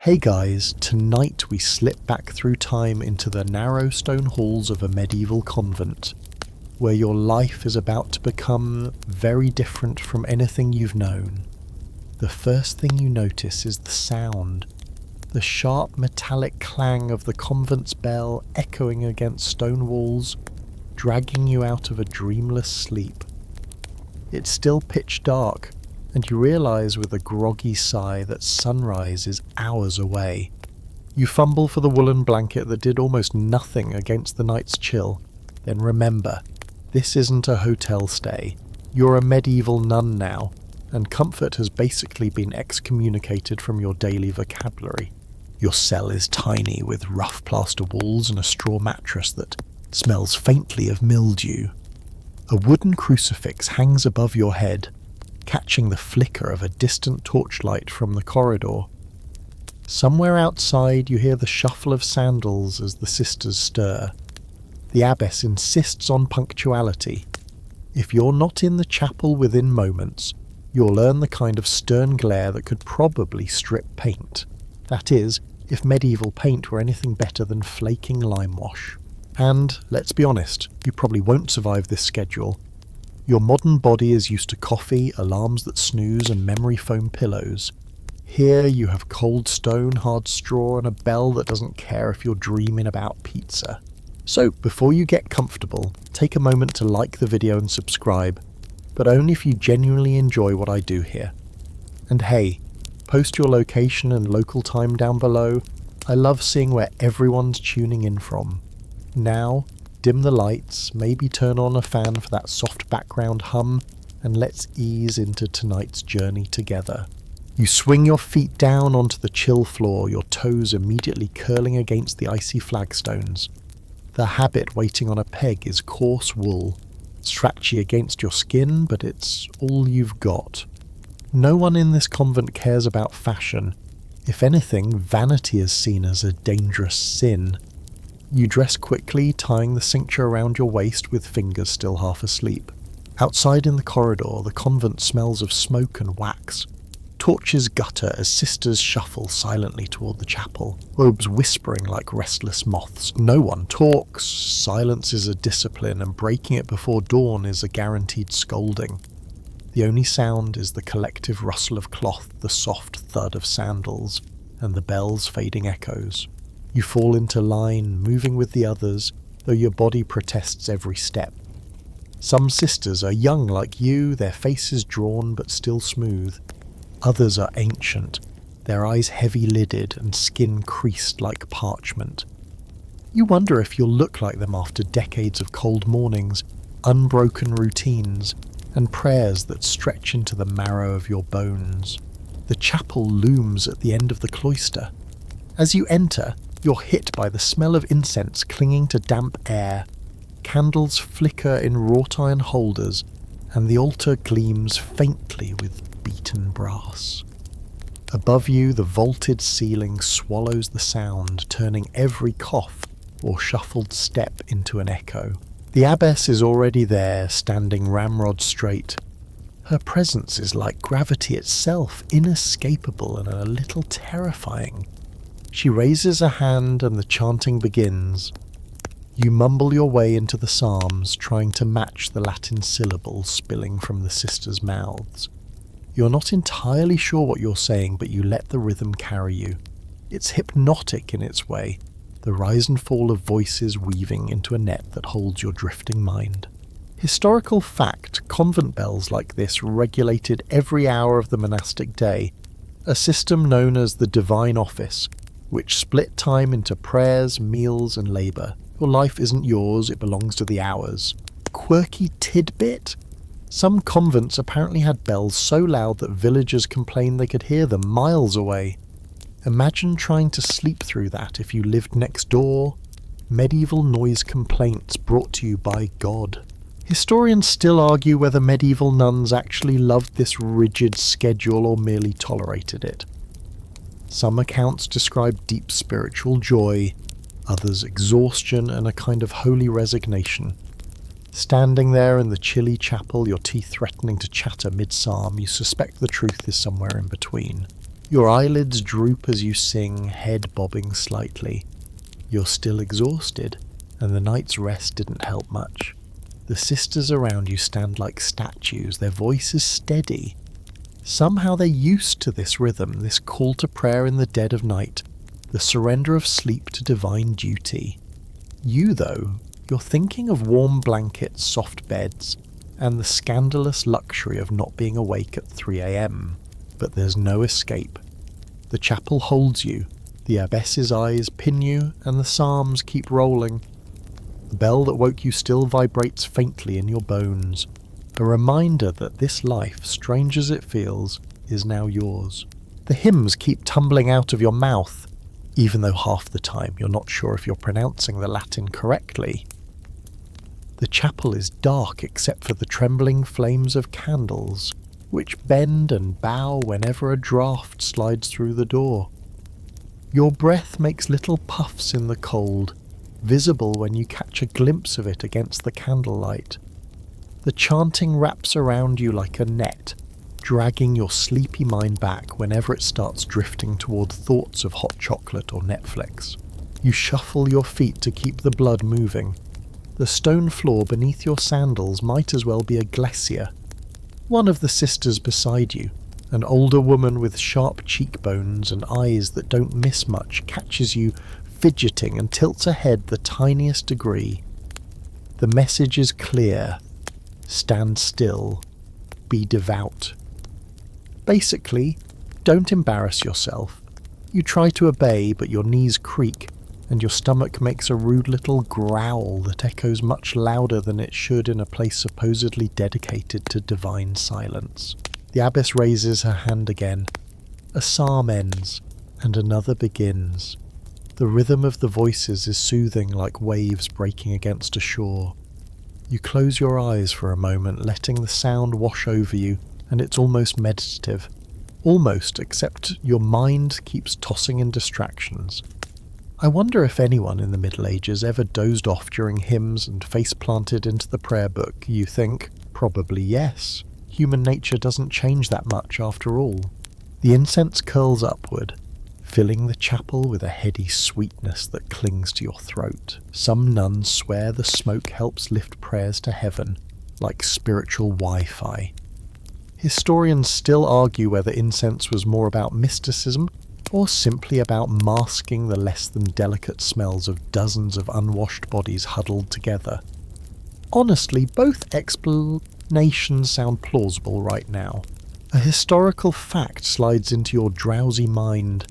Hey guys, tonight we slip back through time into the narrow stone halls of a medieval convent, where your life is about to become very different from anything you've known. The first thing you notice is the sound, the sharp metallic clang of the convent's bell echoing against stone walls, dragging you out of a dreamless sleep. It's still pitch dark, and you realise with a groggy sigh that sunrise is hours away. You fumble for the woolen blanket that did almost nothing against the night's chill. Then remember, this isn't a hotel stay. You're a medieval nun now, and comfort has basically been excommunicated from your daily vocabulary. Your cell is tiny, with rough plaster walls and a straw mattress that smells faintly of mildew. A wooden crucifix hangs above your head, catching the flicker of a distant torchlight from the corridor. Somewhere outside you hear the shuffle of sandals as the sisters stir. The abbess insists on punctuality. If you're not in the chapel within moments, you'll earn the kind of stern glare that could probably strip paint. That is, if medieval paint were anything better than flaking lime wash. And, let's be honest, you probably won't survive this schedule. Your modern body is used to coffee, alarms that snooze, and memory foam pillows. Here you have cold stone, hard straw, and a bell that doesn't care if you're dreaming about pizza. So, before you get comfortable, take a moment to like the video and subscribe, but only if you genuinely enjoy what I do here. And hey, post your location and local time down below. I love seeing where everyone's tuning in from. Now, dim the lights, maybe turn on a fan for that soft background hum, and let's ease into tonight's journey together. You swing your feet down onto the chill floor, your toes immediately curling against the icy flagstones. The habit waiting on a peg is coarse wool, scratchy against your skin, but it's all you've got. No one in this convent cares about fashion. If anything, vanity is seen as a dangerous sin. You dress quickly, tying the cincture around your waist with fingers still half asleep. Outside in the corridor, the convent smells of smoke and wax. Torches gutter as sisters shuffle silently toward the chapel, robes whispering like restless moths. No one talks, silence is a discipline, and breaking it before dawn is a guaranteed scolding. The only sound is the collective rustle of cloth, the soft thud of sandals, and the bell's fading echoes. You fall into line, moving with the others, though your body protests every step. Some sisters are young like you, their faces drawn but still smooth. Others are ancient, their eyes heavy-lidded and skin creased like parchment. You wonder if you'll look like them after decades of cold mornings, unbroken routines, and prayers that stretch into the marrow of your bones. The chapel looms at the end of the cloister. As you enter, you're hit by the smell of incense clinging to damp air. Candles flicker in wrought iron holders, and the altar gleams faintly with beaten brass. Above you, the vaulted ceiling swallows the sound, turning every cough or shuffled step into an echo. The abbess is already there, standing ramrod straight. Her presence is like gravity itself, inescapable and a little terrifying. She raises a hand and the chanting begins. You mumble your way into the psalms, trying to match the Latin syllables spilling from the sisters' mouths. You're not entirely sure what you're saying, but you let the rhythm carry you. It's hypnotic in its way, the rise and fall of voices weaving into a net that holds your drifting mind. Historical fact, convent bells like this regulated every hour of the monastic day, a system known as the Divine Office, which split time into prayers, meals, and labour. Your life isn't yours, it belongs to the hours. Quirky tidbit? Some convents apparently had bells so loud that villagers complained they could hear them miles away. Imagine trying to sleep through that if you lived next door. Medieval noise complaints brought to you by God. Historians still argue whether medieval nuns actually loved this rigid schedule or merely tolerated it. Some accounts describe deep spiritual joy, others exhaustion and a kind of holy resignation. Standing there in the chilly chapel, your teeth threatening to chatter mid-psalm, you suspect the truth is somewhere in between. Your eyelids droop as you sing, head bobbing slightly. You're still exhausted, and the night's rest didn't help much. The sisters around you stand like statues, their voices steady. Somehow they're used to this rhythm, this call to prayer in the dead of night, the surrender of sleep to divine duty. You, though, you're thinking of warm blankets, soft beds, and the scandalous luxury of not being awake at 3 a.m. But there's no escape. The chapel holds you, the abbess's eyes pin you, and the psalms keep rolling. The bell that woke you still vibrates faintly in your bones, a reminder that this life, strange as it feels, is now yours. The hymns keep tumbling out of your mouth, even though half the time you're not sure if you're pronouncing the Latin correctly. The chapel is dark except for the trembling flames of candles, which bend and bow whenever a draught slides through the door. Your breath makes little puffs in the cold, visible when you catch a glimpse of it against the candlelight. The chanting wraps around you like a net, dragging your sleepy mind back whenever it starts drifting toward thoughts of hot chocolate or Netflix. You shuffle your feet to keep the blood moving. The stone floor beneath your sandals might as well be a glacier. One of the sisters beside you, an older woman with sharp cheekbones and eyes that don't miss much, catches you fidgeting and tilts ahead the tiniest degree. The message is clear. Stand still. Be devout. Basically, don't embarrass yourself. You try to obey, but your knees creak, and your stomach makes a rude little growl that echoes much louder than it should in a place supposedly dedicated to divine silence. The abbess raises her hand again. A psalm ends, and another begins. The rhythm of the voices is soothing like waves breaking against a shore. You close your eyes for a moment, letting the sound wash over you, and it's almost meditative. Almost, except your mind keeps tossing in distractions. I wonder if anyone in the Middle Ages ever dozed off during hymns and face-planted into the prayer book. You think? Probably yes. Human nature doesn't change that much after all. The incense curls upward, filling the chapel with a heady sweetness that clings to your throat. Some nuns swear the smoke helps lift prayers to heaven, like spiritual Wi-Fi. Historians still argue whether incense was more about mysticism or simply about masking the less than delicate smells of dozens of unwashed bodies huddled together. Honestly, both explanations sound plausible right now. A historical fact slides into your drowsy mind.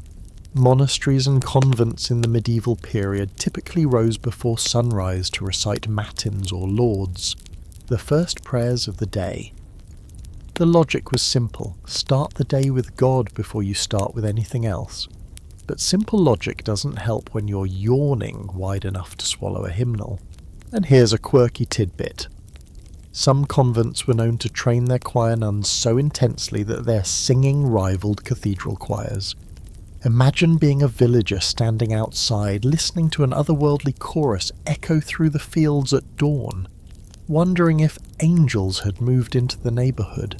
Monasteries and convents in the medieval period typically rose before sunrise to recite matins or lauds, the first prayers of the day. The logic was simple: start the day with God before you start with anything else. But simple logic doesn't help when you're yawning wide enough to swallow a hymnal. And here's a quirky tidbit. Some convents were known to train their choir nuns so intensely that their singing rivaled cathedral choirs. Imagine being a villager standing outside, listening to an otherworldly chorus echo through the fields at dawn, wondering if angels had moved into the neighbourhood.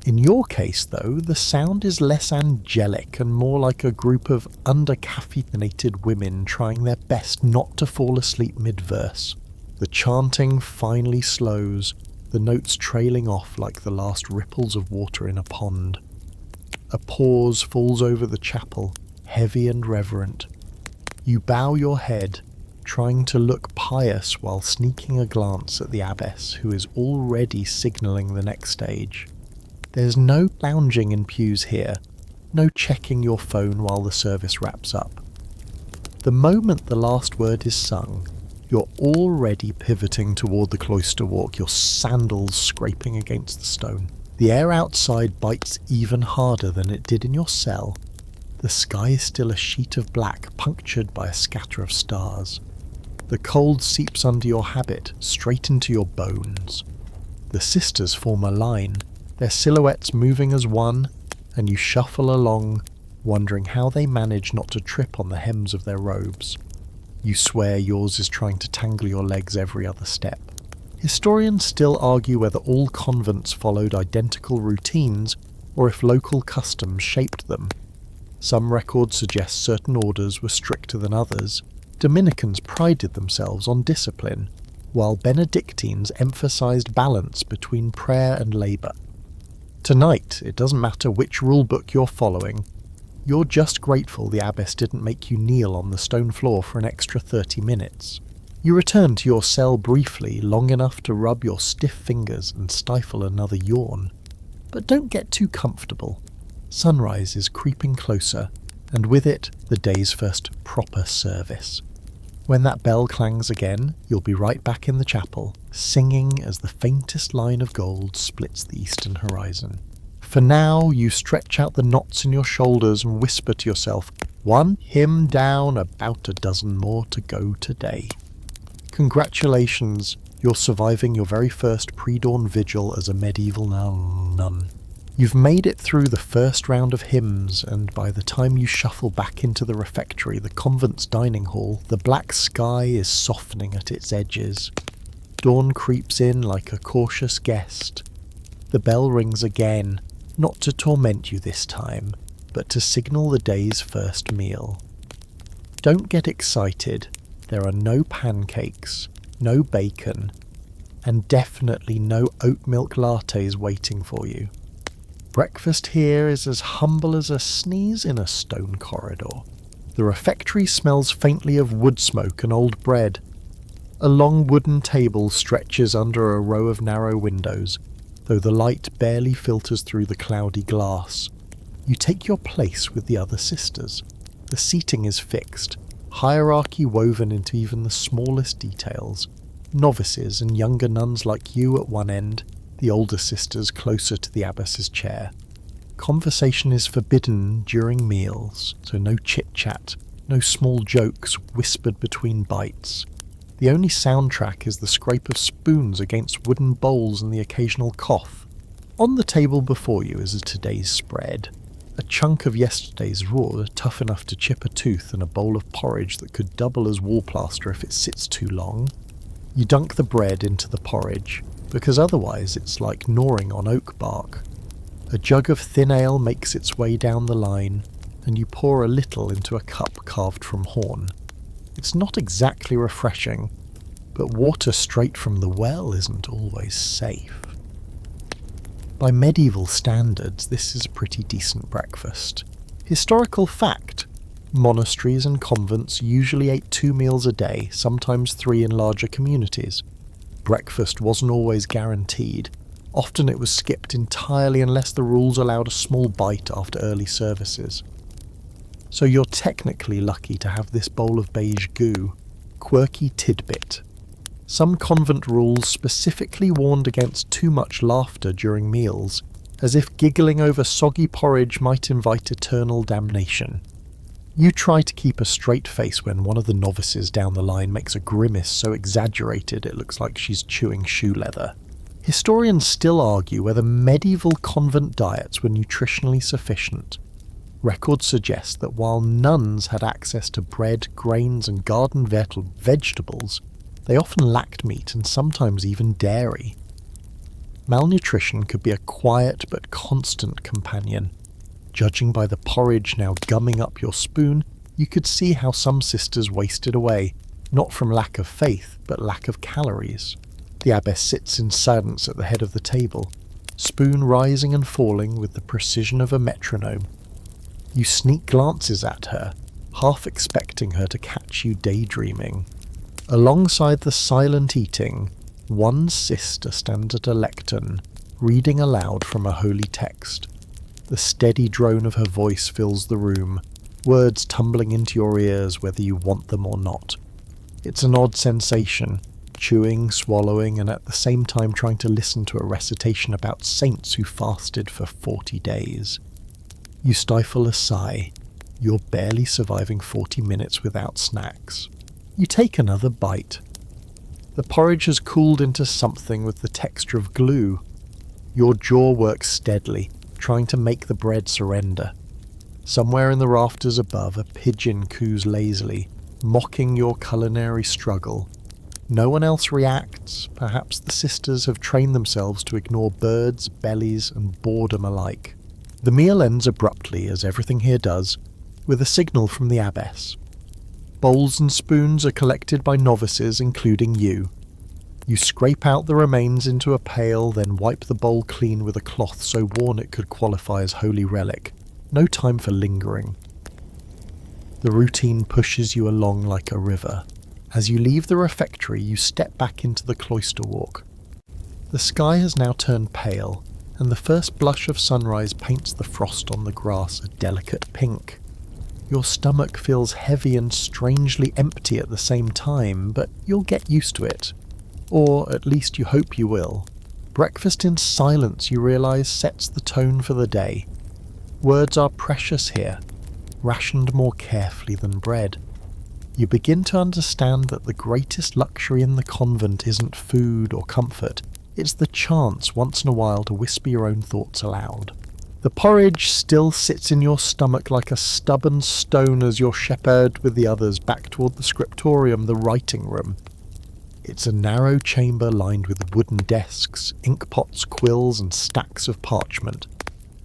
In your case, though, the sound is less angelic and more like a group of under-caffeinated women trying their best not to fall asleep mid-verse. The chanting finally slows, the notes trailing off like the last ripples of water in a pond. A pause falls over the chapel, heavy and reverent. You bow your head, trying to look pious while sneaking a glance at the abbess, who is already signalling the next stage. There's no lounging in pews here, no checking your phone while the service wraps up. The moment the last word is sung, you're already pivoting toward the cloister walk, your sandals scraping against the stone. The air outside bites even harder than it did in your cell. The sky is still a sheet of black, punctured by a scatter of stars. The cold seeps under your habit, straight into your bones. The sisters form a line, their silhouettes moving as one, and you shuffle along, wondering how they manage not to trip on the hems of their robes. You swear yours is trying to tangle your legs every other step. Historians still argue whether all convents followed identical routines, or if local customs shaped them. Some records suggest certain orders were stricter than others. Dominicans prided themselves on discipline, while Benedictines emphasized balance between prayer and labor. Tonight, it doesn't matter which rulebook you're following. You're just grateful the abbess didn't make you kneel on the stone floor for an extra 30 minutes. You return to your cell briefly, long enough to rub your stiff fingers and stifle another yawn. But don't get too comfortable. Sunrise is creeping closer, and with it, the day's first proper service. When that bell clangs again, you'll be right back in the chapel, singing as the faintest line of gold splits the eastern horizon. For now, you stretch out the knots in your shoulders and whisper to yourself, 1 hymn down, about a dozen more to go today. Congratulations, you're surviving your very first pre-dawn vigil as a medieval nun. You've made it through the first round of hymns, and by the time you shuffle back into the refectory, the convent's dining hall, the black sky is softening at its edges. Dawn creeps in like a cautious guest. The bell rings again, not to torment you this time, but to signal the day's first meal. Don't get excited. There are no pancakes, no bacon, and definitely no oat milk lattes waiting for you. Breakfast here is as humble as a sneeze in a stone corridor. The refectory smells faintly of wood smoke and old bread. A long wooden table stretches under a row of narrow windows, though the light barely filters through the cloudy glass. You take your place with the other sisters. The seating is fixed, hierarchy woven into even the smallest details. Novices and younger nuns like you at one end, the older sisters closer to the abbess's chair. Conversation is forbidden during meals, so no chit-chat, no small jokes whispered between bites. The only soundtrack is the scrape of spoons against wooden bowls and the occasional cough. On the table before you is today's spread. A chunk of yesterday's raw, tough enough to chip a tooth, and a bowl of porridge that could double as wall plaster if it sits too long. You dunk the bread into the porridge, because otherwise it's like gnawing on oak bark. A jug of thin ale makes its way down the line, and you pour a little into a cup carved from horn. It's not exactly refreshing, but water straight from the well isn't always safe. By medieval standards, this is a pretty decent breakfast. Historical fact: monasteries and convents usually ate 2 meals a day, sometimes 3 in larger communities. Breakfast wasn't always guaranteed. Often it was skipped entirely unless the rules allowed a small bite after early services. So you're technically lucky to have this bowl of beige goo. Quirky tidbit. Some convent rules specifically warned against too much laughter during meals, as if giggling over soggy porridge might invite eternal damnation. You try to keep a straight face when one of the novices down the line makes a grimace so exaggerated it looks like she's chewing shoe leather. Historians still argue whether medieval convent diets were nutritionally sufficient. Records suggest that while nuns had access to bread, grains, and garden vegetables, they often lacked meat and sometimes even dairy. Malnutrition could be a quiet but constant companion. Judging by the porridge now gumming up your spoon, you could see how some sisters wasted away, not from lack of faith, but lack of calories. The abbess sits in silence at the head of the table, spoon rising and falling with the precision of a metronome. You sneak glances at her, half expecting her to catch you daydreaming. Alongside the silent eating, one sister stands at a lectern, reading aloud from a holy text. The steady drone of her voice fills the room, words tumbling into your ears whether you want them or not. It's an odd sensation, chewing, swallowing, and at the same time trying to listen to a recitation about saints who fasted for 40 days. You stifle a sigh. You're barely surviving 40 minutes without snacks. You take another bite. The porridge has cooled into something with the texture of glue. Your jaw works steadily, trying to make the bread surrender. Somewhere in the rafters above, a pigeon coos lazily, mocking your culinary struggle. No one else reacts. Perhaps the sisters have trained themselves to ignore birds, bellies, and boredom alike. The meal ends abruptly, as everything here does, with a signal from the abbess. Bowls and spoons are collected by novices, including you. You scrape out the remains into a pail, then wipe the bowl clean with a cloth so worn it could qualify as holy relic. No time for lingering. The routine pushes you along like a river. As you leave the refectory, you step back into the cloister walk. The sky has now turned pale, and the first blush of sunrise paints the frost on the grass a delicate pink. Your stomach feels heavy and strangely empty at the same time, but you'll get used to it. Or at least you hope you will. Breakfast in silence, you realise, sets the tone for the day. Words are precious here, rationed more carefully than bread. You begin to understand that the greatest luxury in the convent isn't food or comfort, it's the chance once in a while to whisper your own thoughts aloud. The porridge still sits in your stomach like a stubborn stone as you're shepherded with the others back toward the scriptorium, the writing room. It's a narrow chamber lined with wooden desks, inkpots, quills, and stacks of parchment.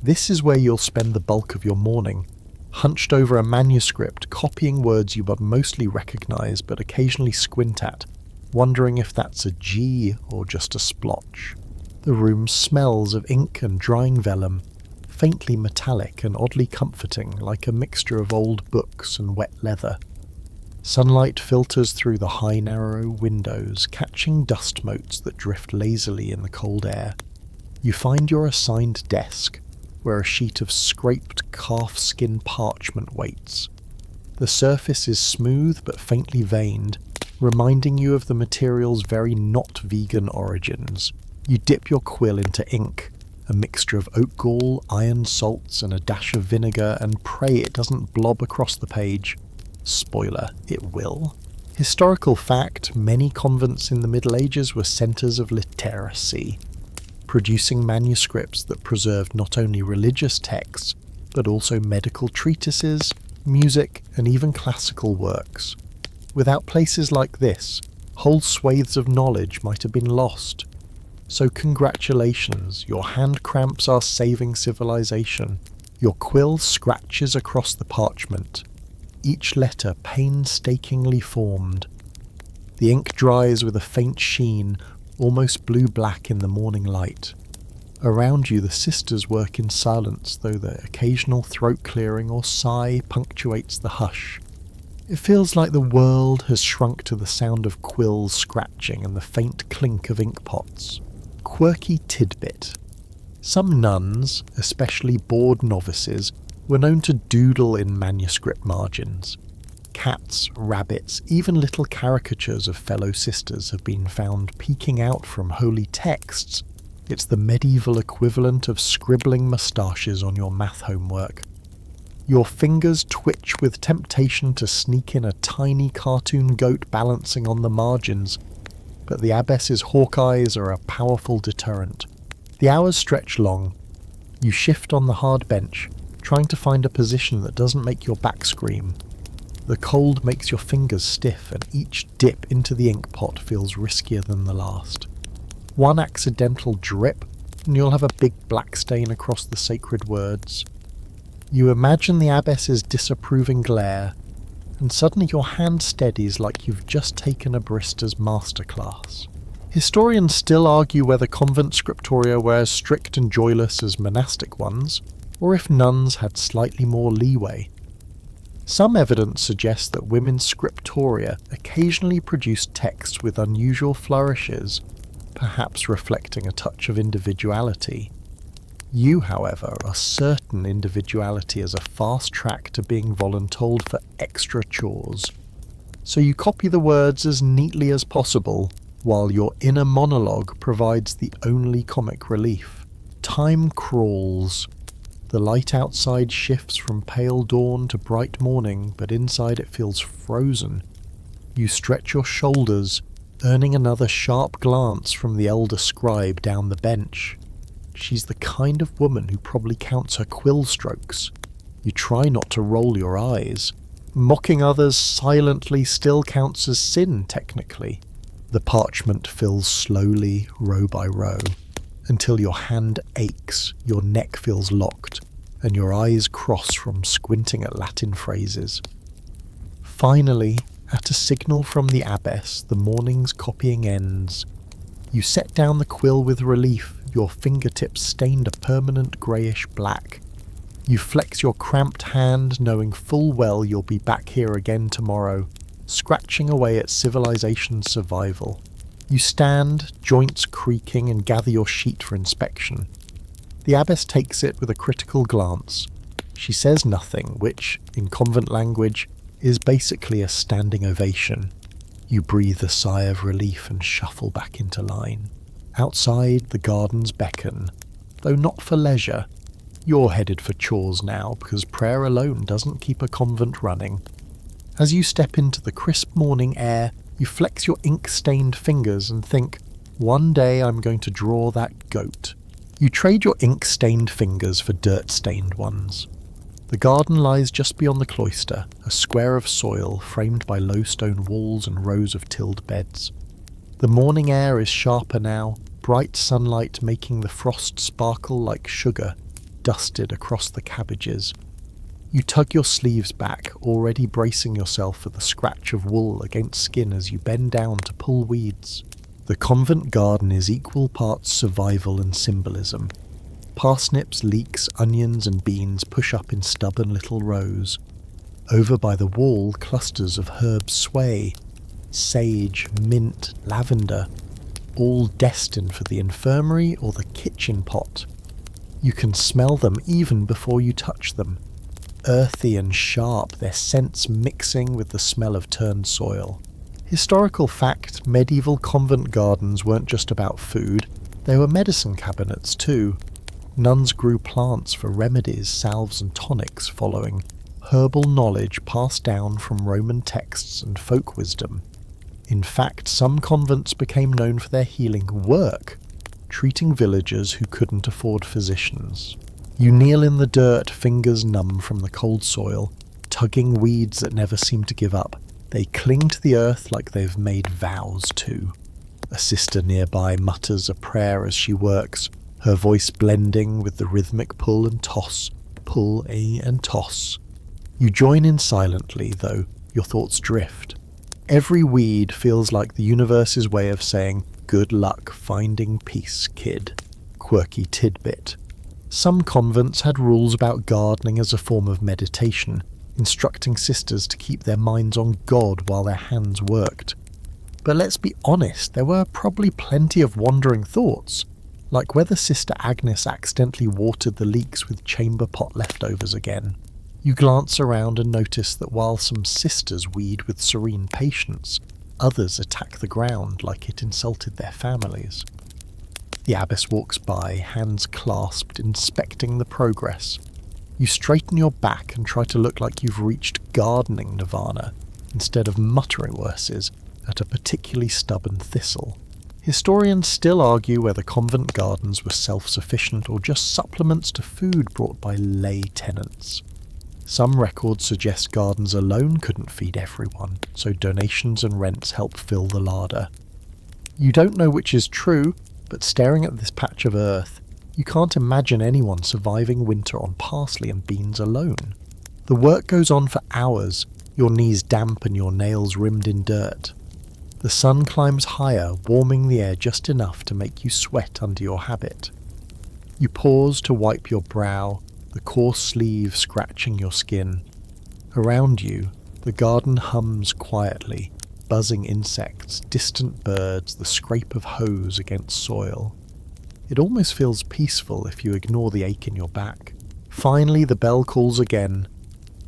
This is where you'll spend the bulk of your morning, hunched over a manuscript, copying words you would mostly recognise but occasionally squint at, wondering if that's a G or just a splotch. The room smells of ink and drying vellum, faintly metallic and oddly comforting, like a mixture of old books and wet leather. Sunlight filters through the high narrow windows, catching dust motes that drift lazily in the cold air. You find your assigned desk, where a sheet of scraped calfskin parchment waits. The surface is smooth but faintly veined, reminding you of the material's very not vegan origins. You dip your quill into ink, a mixture of oat gall, iron salts, and a dash of vinegar, and pray it doesn't blob across the page. Spoiler, it will. Historical fact, many convents in the Middle Ages were centres of literacy, producing manuscripts that preserved not only religious texts, but also medical treatises, music, and even classical works. Without places like this, whole swathes of knowledge might have been lost. So congratulations, your hand cramps are saving civilization. Your quill scratches across the parchment, each letter painstakingly formed. The ink dries with a faint sheen, almost blue-black in the morning light. Around you the sisters work in silence, though the occasional throat clearing or sigh punctuates the hush. It feels like the world has shrunk to the sound of quills scratching and the faint clink of ink pots. Quirky tidbit. Some nuns, especially bored novices, were known to doodle in manuscript margins. Cats, rabbits, even little caricatures of fellow sisters have been found peeking out from holy texts. It's the medieval equivalent of scribbling moustaches on your math homework. Your fingers twitch with temptation to sneak in a tiny cartoon goat balancing on the margins, but the abbess's hawk eyes are a powerful deterrent. The hours stretch long. You shift on the hard bench, trying to find a position that doesn't make your back scream. The cold makes your fingers stiff, and each dip into the ink pot feels riskier than the last. One accidental drip, and you'll have a big black stain across the sacred words. You imagine the abbess's disapproving glare, and suddenly your hand steadies like you've just taken a barista's masterclass. Historians still argue whether convent scriptoria were as strict and joyless as monastic ones, or if nuns had slightly more leeway. Some evidence suggests that women's scriptoria occasionally produced texts with unusual flourishes, perhaps reflecting a touch of individuality. You, however, are certain individuality is a fast track to being voluntold for extra chores. So you copy the words as neatly as possible, while your inner monologue provides the only comic relief. Time crawls. The light outside shifts from pale dawn to bright morning, but inside it feels frozen. You stretch your shoulders, earning another sharp glance from the elder scribe down the bench. She's the kind of woman who probably counts her quill strokes. You try not to roll your eyes. Mocking others silently still counts as sin, technically. The parchment fills slowly, row by row, until your hand aches, your neck feels locked. and your eyes cross from squinting at Latin phrases. Finally, at a signal from the abbess, the morning's copying ends. You set down the quill with relief, your fingertips stained a permanent greyish black. You flex your cramped hand, knowing full well you'll be back here again tomorrow, scratching away at civilization's survival. You stand, joints creaking, and gather your sheet for inspection. The abbess takes it with a critical glance. She says nothing, which, in convent language, is basically a standing ovation. You breathe a sigh of relief and shuffle back into line. Outside, the gardens beckon, though not for leisure. You're headed for chores now, because prayer alone doesn't keep a convent running. As you step into the crisp morning air, you flex your ink-stained fingers and think, one day I'm going to draw that goat. You trade your ink-stained fingers for dirt-stained ones. The garden lies just beyond the cloister, a square of soil framed by low stone walls and rows of tilled beds. The morning air is sharper now, bright sunlight making the frost sparkle like sugar, dusted across the cabbages. You tug your sleeves back, already bracing yourself for the scratch of wool against skin as you bend down to pull weeds. The convent garden is equal parts survival and symbolism. Parsnips, leeks, onions and beans push up in stubborn little rows. Over by the wall, clusters of herbs sway. Sage, mint, lavender, all destined for the infirmary or the kitchen pot. You can smell them even before you touch them. Earthy and sharp, their scents mixing with the smell of turned soil. Historical fact, medieval convent gardens weren't just about food, they were medicine cabinets too. Nuns grew plants for remedies, salves and tonics following herbal knowledge passed down from Roman texts and folk wisdom. In fact, some convents became known for their healing work, treating villagers who couldn't afford physicians. You kneel in the dirt, fingers numb from the cold soil, tugging weeds that never seem to give up. They cling to the earth like they've made vows to. A sister nearby mutters a prayer as she works, her voice blending with the rhythmic pull and toss, pull and toss. You join in silently, though your thoughts drift. Every weed feels like the universe's way of saying, good luck finding peace, kid. Quirky tidbit. Some convents had rules about gardening as a form of meditation, instructing sisters to keep their minds on God while their hands worked. But let's be honest, there were probably plenty of wandering thoughts, like whether Sister Agnes accidentally watered the leeks with chamber pot leftovers again. You glance around and notice that while some sisters weed with serene patience, others attack the ground like it insulted their families. The abbess walks by, hands clasped, inspecting the progress. You straighten your back and try to look like you've reached gardening nirvana, instead of muttering verses at a particularly stubborn thistle. Historians still argue whether convent gardens were self-sufficient or just supplements to food brought by lay tenants. Some records suggest gardens alone couldn't feed everyone, so donations and rents help fill the larder. You don't know which is true, but staring at this patch of earth, you can't imagine anyone surviving winter on parsley and beans alone. The work goes on for hours, your knees damp and your nails rimmed in dirt. The sun climbs higher, warming the air just enough to make you sweat under your habit. You pause to wipe your brow, the coarse sleeve scratching your skin. Around you, the garden hums quietly, buzzing insects, distant birds, the scrape of hose against soil. It almost feels peaceful if you ignore the ache in your back. Finally, the bell calls again.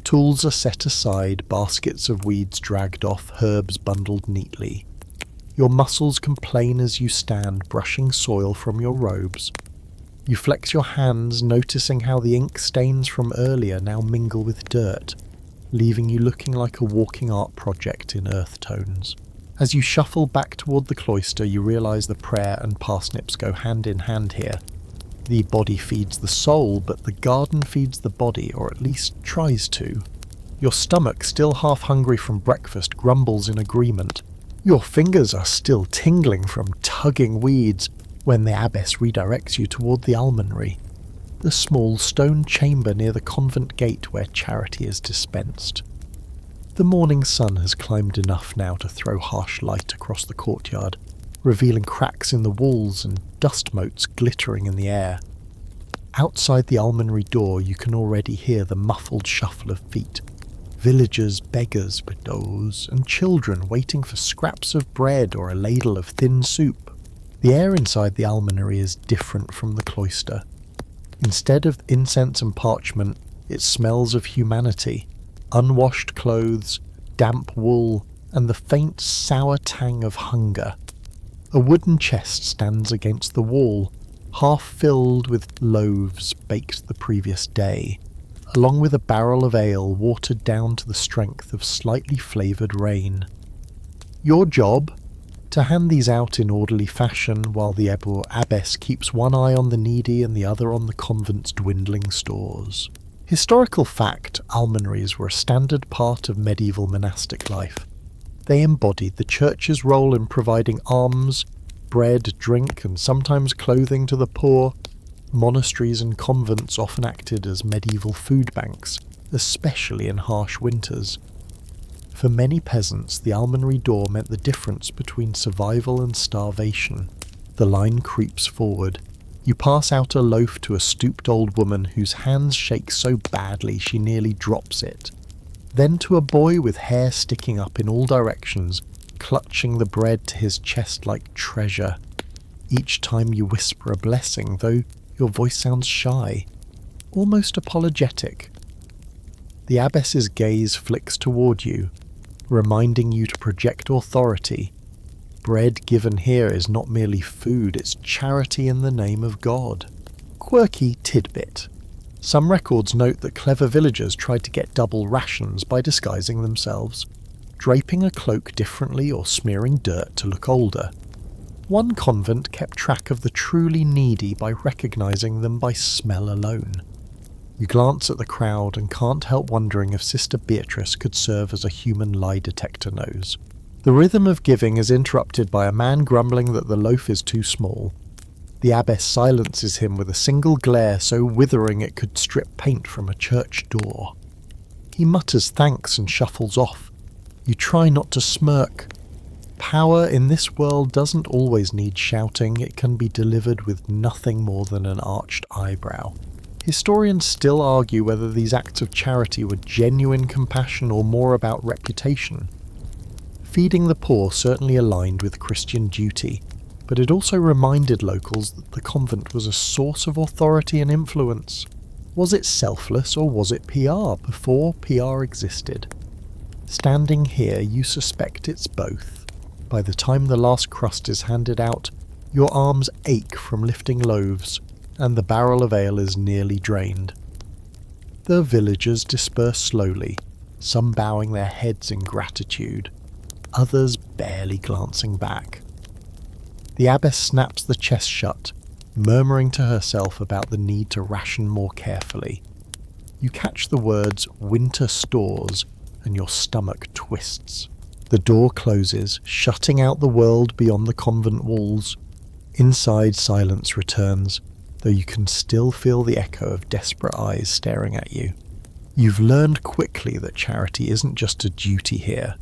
Tools are set aside, baskets of weeds dragged off, herbs bundled neatly. Your muscles complain as you stand, brushing soil from your robes. You flex your hands, noticing how the ink stains from earlier now mingle with dirt, leaving you looking like a walking art project in earth tones. As you shuffle back toward the cloister, you realise the prayer and parsnips go hand in hand here. The body feeds the soul, but the garden feeds the body, or at least tries to. Your stomach, still half hungry from breakfast, grumbles in agreement. Your fingers are still tingling from tugging weeds when the abbess redirects you toward the almonry. the small stone chamber near the convent gate where charity is dispensed. The morning sun has climbed enough now to throw harsh light across the courtyard, revealing cracks in the walls and dust motes glittering in the air. Outside the almonry door you can already hear the muffled shuffle of feet. Villagers, beggars, widows, and children waiting for scraps of bread or a ladle of thin soup. The air inside the almonry is different from the cloister. Instead of incense and parchment, it smells of humanity, unwashed clothes, damp wool, and the faint sour tang of hunger. A wooden chest stands against the wall, half filled with loaves baked the previous day, along with a barrel of ale watered down to the strength of slightly flavoured rain. Your job? To hand these out in orderly fashion while the abbess keeps one eye on the needy and the other on the convent's dwindling stores. Historical fact, almonries were a standard part of medieval monastic life. They embodied the church's role in providing alms, bread, drink, and sometimes clothing to the poor. Monasteries and convents often acted as medieval food banks, especially in harsh winters. For many peasants, the almonry door meant the difference between survival and starvation. The line creeps forward. You pass out a loaf to a stooped old woman whose hands shake so badly she nearly drops it. Then to a boy with hair sticking up in all directions, clutching the bread to his chest like treasure. Each time you whisper a blessing, though your voice sounds shy, almost apologetic. The abbess's gaze flicks toward you, reminding you to project authority. Bread given here is not merely food, it's charity in the name of God. Quirky tidbit. Some records note that clever villagers tried to get double rations by disguising themselves, draping a cloak differently or smearing dirt to look older. One convent kept track of the truly needy by recognizing them by smell alone. You glance at the crowd and can't help wondering if Sister Beatrice could serve as a human lie detector nose. The rhythm of giving is interrupted by a man grumbling that the loaf is too small. The abbess silences him with a single glare so withering it could strip paint from a church door. He mutters thanks and shuffles off. You try not to smirk. Power in this world doesn't always need shouting, it can be delivered with nothing more than an arched eyebrow. Historians still argue whether these acts of charity were genuine compassion or more about reputation. Feeding the poor certainly aligned with Christian duty, but it also reminded locals that the convent was a source of authority and influence. Was it selfless or was it PR before PR existed? Standing here, you suspect it's both. By the time the last crust is handed out, your arms ache from lifting loaves, and the barrel of ale is nearly drained. The villagers disperse slowly, some bowing their heads in gratitude, others barely glancing back. The abbess snaps the chest shut, murmuring to herself about the need to ration more carefully. You catch the words "winter stores" and your stomach twists. The door closes, shutting out the world beyond the convent walls. Inside, silence returns, though you can still feel the echo of desperate eyes staring at you. You've learned quickly that charity isn't just a duty here,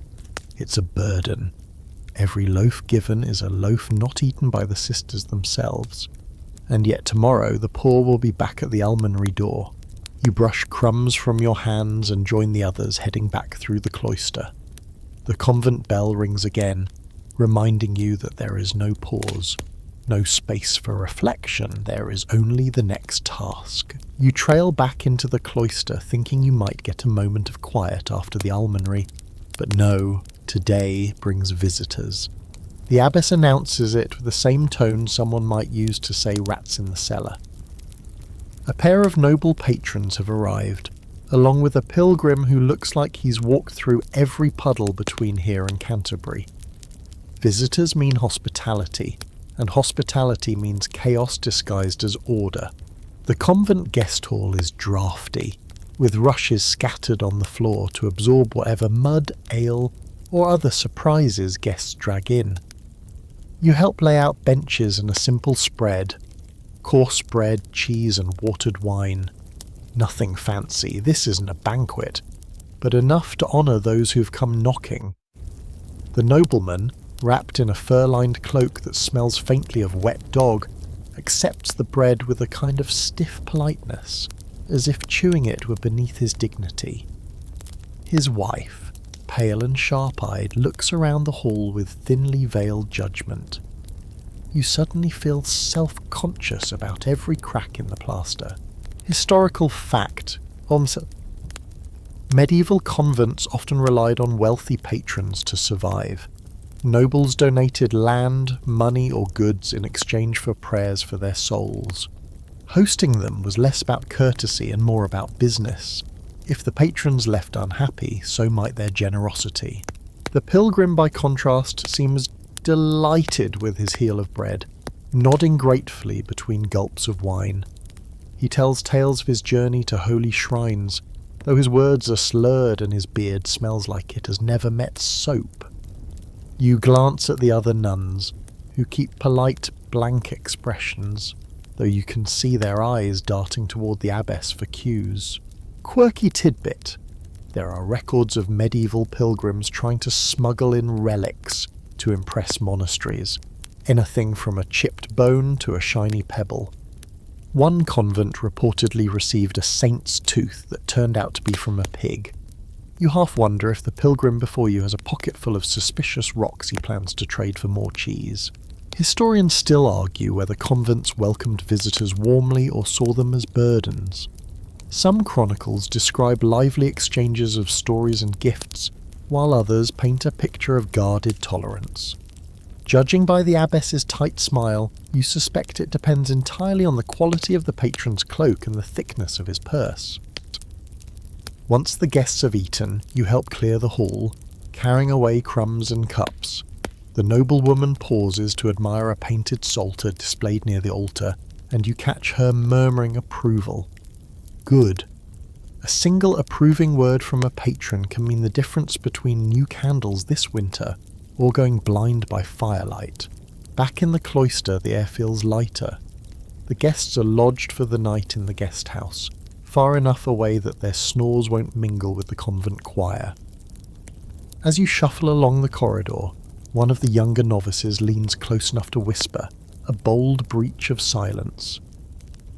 it's a burden. Every loaf given is a loaf not eaten by the sisters themselves. And yet tomorrow the poor will be back at the almonry door. You brush crumbs from your hands and join the others heading back through the cloister. The convent bell rings again, reminding you that there is no pause, no space for reflection, there is only the next task. You trail back into the cloister thinking you might get a moment of quiet after the almonry, but no, today brings visitors. The abbess announces it with the same tone someone might use to say rats in the cellar. A pair of noble patrons have arrived, along with a pilgrim who looks like he's walked through every puddle between here and Canterbury. Visitors mean hospitality, and hospitality means chaos disguised as order. The convent guest hall is draughty, with rushes scattered on the floor to absorb whatever mud, ale, or other surprises guests drag in. You help lay out benches and a simple spread. Coarse bread, cheese and watered wine. Nothing fancy, this isn't a banquet, but enough to honour those who've come knocking. The nobleman, wrapped in a fur-lined cloak that smells faintly of wet dog, accepts the bread with a kind of stiff politeness, as if chewing it were beneath his dignity. His wife, pale and sharp-eyed, looks around the hall with thinly veiled judgment. You suddenly feel self-conscious about every crack in the plaster. Historical fact. Medieval convents often relied on wealthy patrons to survive. Nobles donated land, money or goods in exchange for prayers for their souls. Hosting them was less about courtesy and more about business. If the patrons left unhappy, so might their generosity. The pilgrim, by contrast, seems delighted with his heel of bread, nodding gratefully between gulps of wine. He tells tales of his journey to holy shrines, though his words are slurred and his beard smells like it has never met soap. You glance at the other nuns, who keep polite, blank expressions, though you can see their eyes darting toward the abbess for cues. Quirky tidbit. There are records of medieval pilgrims trying to smuggle in relics to impress monasteries, anything from a chipped bone to a shiny pebble. One convent reportedly received a saint's tooth that turned out to be from a pig. You half wonder if the pilgrim before you has a pocket full of suspicious rocks he plans to trade for more cheese. Historians still argue whether convents welcomed visitors warmly or saw them as burdens. Some chronicles describe lively exchanges of stories and gifts, while others paint a picture of guarded tolerance. Judging by the abbess's tight smile, you suspect it depends entirely on the quality of the patron's cloak and the thickness of his purse. Once the guests have eaten, you help clear the hall, carrying away crumbs and cups. The noblewoman pauses to admire a painted psalter displayed near the altar, and you catch her murmuring approval. Good. A single approving word from a patron can mean the difference between new candles this winter or going blind by firelight. Back in the cloister, the air feels lighter. The guests are lodged for the night in the guest house, far enough away that their snores won't mingle with the convent choir. As you shuffle along the corridor, one of the younger novices leans close enough to whisper, a bold breach of silence.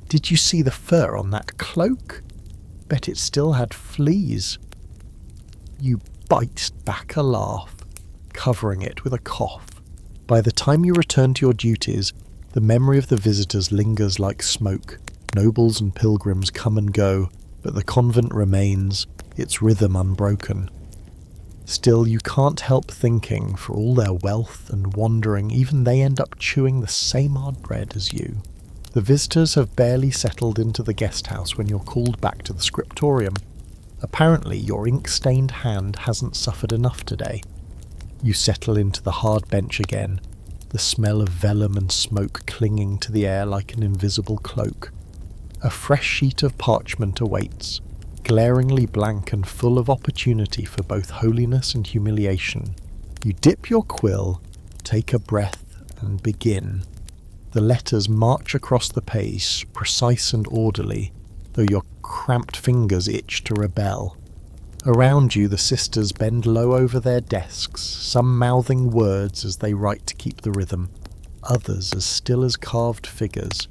Did you see the fur on that cloak? Bet it still had fleas. You bite back a laugh, covering it with a cough. By the time you return to your duties, the memory of the visitors lingers like smoke. Nobles and pilgrims come and go, but the convent remains, its rhythm unbroken. Still, you can't help thinking, for all their wealth and wandering, even they end up chewing the same hard bread as you. The visitors have barely settled into the guest house when you're called back to the scriptorium. Apparently, your ink-stained hand hasn't suffered enough today. You settle into the hard bench again, the smell of vellum and smoke clinging to the air like an invisible cloak. A fresh sheet of parchment awaits, glaringly blank and full of opportunity for both holiness and humiliation. You dip your quill, take a breath, and begin. The letters march across the page, precise and orderly, though your cramped fingers itch to rebel. Around you, the sisters bend low over their desks, some mouthing words as they write to keep the rhythm, others as still as carved figures.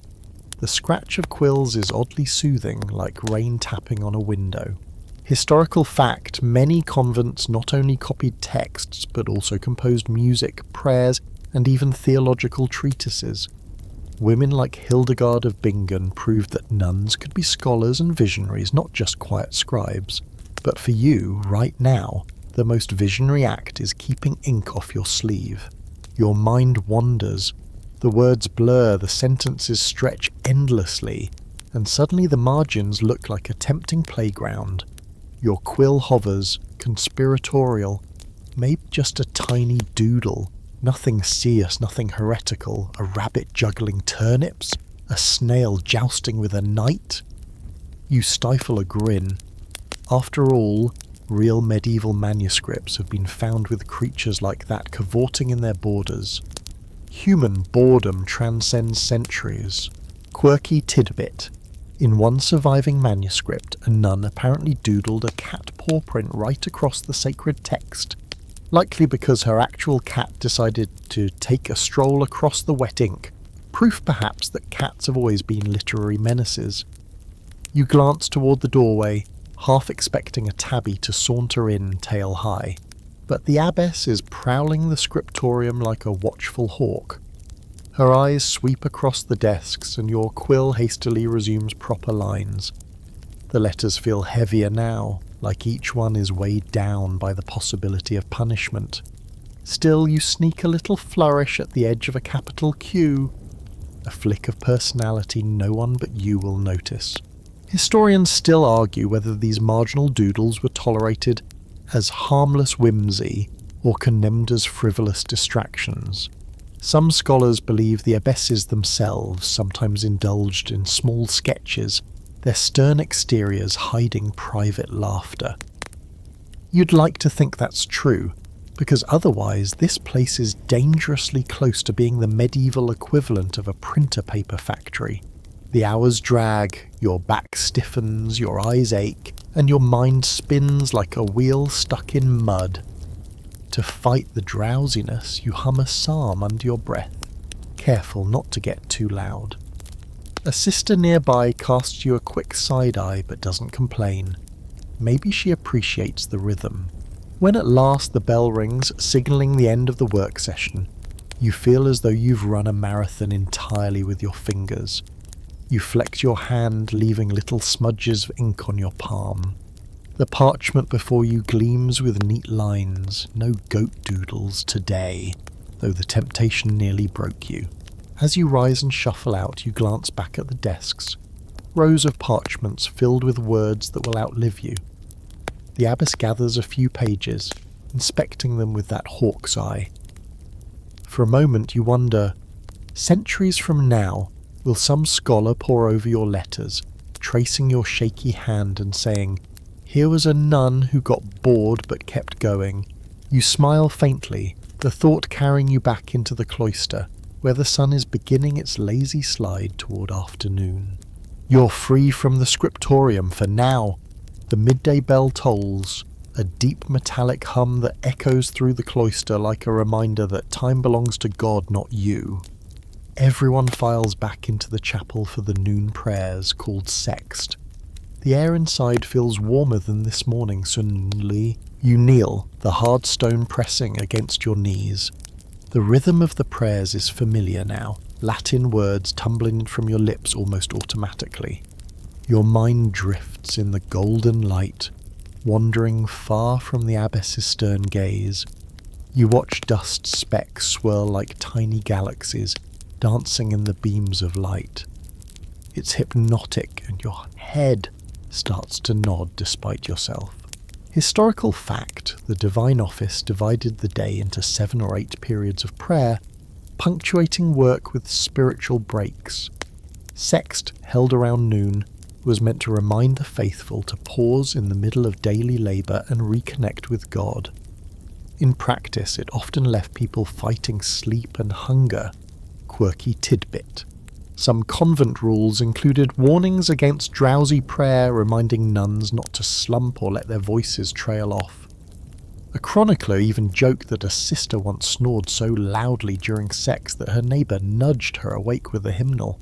The scratch of quills is oddly soothing, like rain tapping on a window. Historical fact, many convents not only copied texts, but also composed music, prayers, and even theological treatises. Women like Hildegard of Bingen proved that nuns could be scholars and visionaries, not just quiet scribes. But for you, right now, the most visionary act is keeping ink off your sleeve. Your mind wanders. The words blur, the sentences stretch endlessly, and suddenly the margins look like a tempting playground. Your quill hovers, conspiratorial, maybe just a tiny doodle. Nothing serious, nothing heretical. A rabbit juggling turnips? A snail jousting with a knight? You stifle a grin. After all, real medieval manuscripts have been found with creatures like that cavorting in their borders. Human boredom transcends centuries. Quirky tidbit. In one surviving manuscript, a nun apparently doodled a cat paw print right across the sacred text, likely because her actual cat decided to take a stroll across the wet ink, proof perhaps that cats have always been literary menaces. You glance toward the doorway, half expecting a tabby to saunter in tail high, but the abbess is prowling the scriptorium like a watchful hawk. Her eyes sweep across the desks and your quill hastily resumes proper lines. The letters feel heavier now, like each one is weighed down by the possibility of punishment. Still, you sneak a little flourish at the edge of a capital Q, a flick of personality no one but you will notice. Historians still argue whether these marginal doodles were tolerated as harmless whimsy or condemned as frivolous distractions. Some scholars believe the abbesses themselves sometimes indulged in small sketches, their stern exteriors hiding private laughter. You'd like to think that's true, because otherwise this place is dangerously close to being the medieval equivalent of a printer paper factory. The hours drag, your back stiffens, your eyes ache, and your mind spins like a wheel stuck in mud. To fight the drowsiness, you hum a psalm under your breath, careful not to get too loud. A sister nearby casts you a quick side-eye but doesn't complain. Maybe she appreciates the rhythm. When at last the bell rings, signalling the end of the work session, you feel as though you've run a marathon entirely with your fingers. You flex your hand, leaving little smudges of ink on your palm. The parchment before you gleams with neat lines, no goat doodles today, though the temptation nearly broke you. As you rise and shuffle out, you glance back at the desks, rows of parchments filled with words that will outlive you. The abbess gathers a few pages, inspecting them with that hawk's eye. For a moment you wonder, centuries from now, will some scholar pore over your letters, tracing your shaky hand and saying, "Here was a nun who got bored but kept going." You smile faintly, the thought carrying you back into the cloister, where the sun is beginning its lazy slide toward afternoon. You're free from the scriptorium for now. The midday bell tolls, a deep metallic hum that echoes through the cloister like a reminder that time belongs to God, not you. Everyone files back into the chapel for the noon prayers, called sext. The air inside feels warmer than this morning suddenly. You kneel, the hard stone pressing against your knees. The rhythm of the prayers is familiar now, Latin words tumbling from your lips almost automatically. Your mind drifts in the golden light, wandering far from the abbess's stern gaze. You watch dust specks swirl like tiny galaxies, dancing in the beams of light. It's hypnotic, and your head starts to nod despite yourself. Historical fact, the Divine Office divided the day into 7 or 8 periods of prayer, punctuating work with spiritual breaks. Sext, held around noon, was meant to remind the faithful to pause in the middle of daily labour and reconnect with God. In practice, it often left people fighting sleep and hunger. Quirky tidbit. Some convent rules included warnings against drowsy prayer, reminding nuns not to slump or let their voices trail off. A chronicler even joked that a sister once snored so loudly during sex that her neighbour nudged her awake with a hymnal.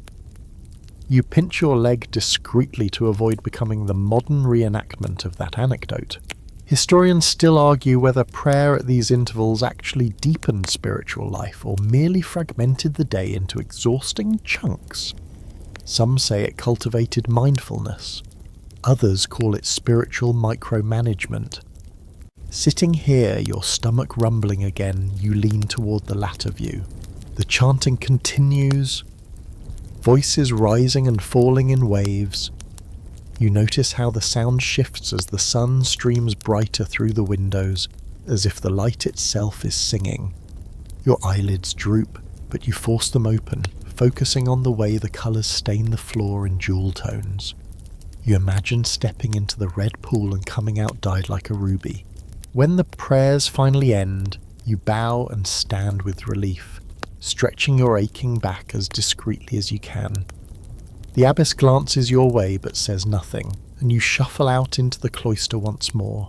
You pinch your leg discreetly to avoid becoming the modern reenactment of that anecdote. Historians still argue whether prayer at these intervals actually deepened spiritual life or merely fragmented the day into exhausting chunks. Some say it cultivated mindfulness. Others call it spiritual micromanagement. Sitting here, your stomach rumbling again, you lean toward the latter view. The chanting continues, voices rising and falling in waves. You notice how the sound shifts as the sun streams brighter through the windows, as if the light itself is singing. Your eyelids droop, but you force them open, focusing on the way the colours stain the floor in jewel tones. You imagine stepping into the red pool and coming out dyed like a ruby. When the prayers finally end, you bow and stand with relief, stretching your aching back as discreetly as you can. The abbess glances your way but says nothing, and you shuffle out into the cloister once more.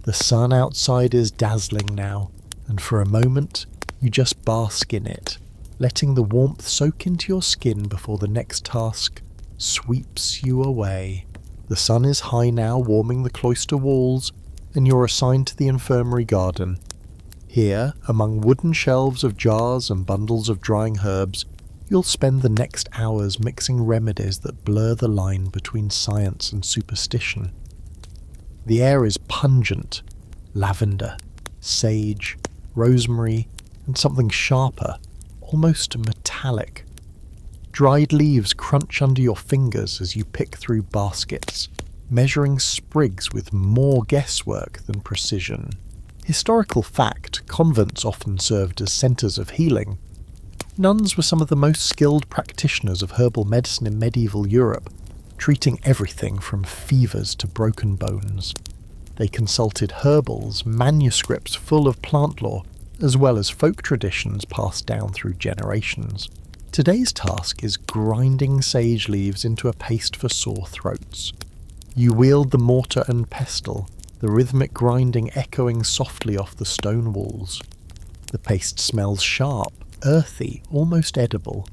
The sun outside is dazzling now, and for a moment you just bask in it, letting the warmth soak into your skin before the next task sweeps you away. The sun is high now, warming the cloister walls, and you're assigned to the infirmary garden. Here, among wooden shelves of jars and bundles of drying herbs, you'll spend the next hours mixing remedies that blur the line between science and superstition. The air is pungent: lavender, sage, rosemary, and something sharper, almost metallic. Dried leaves crunch under your fingers as you pick through baskets, measuring sprigs with more guesswork than precision. Historical fact, convents often served as centres of healing. Nuns were some of the most skilled practitioners of herbal medicine in medieval Europe, treating everything from fevers to broken bones. They consulted herbals, manuscripts full of plant lore, as well as folk traditions passed down through generations. Today's task is grinding sage leaves into a paste for sore throats. You wield the mortar and pestle, the rhythmic grinding echoing softly off the stone walls. The paste smells sharp, earthy, almost edible.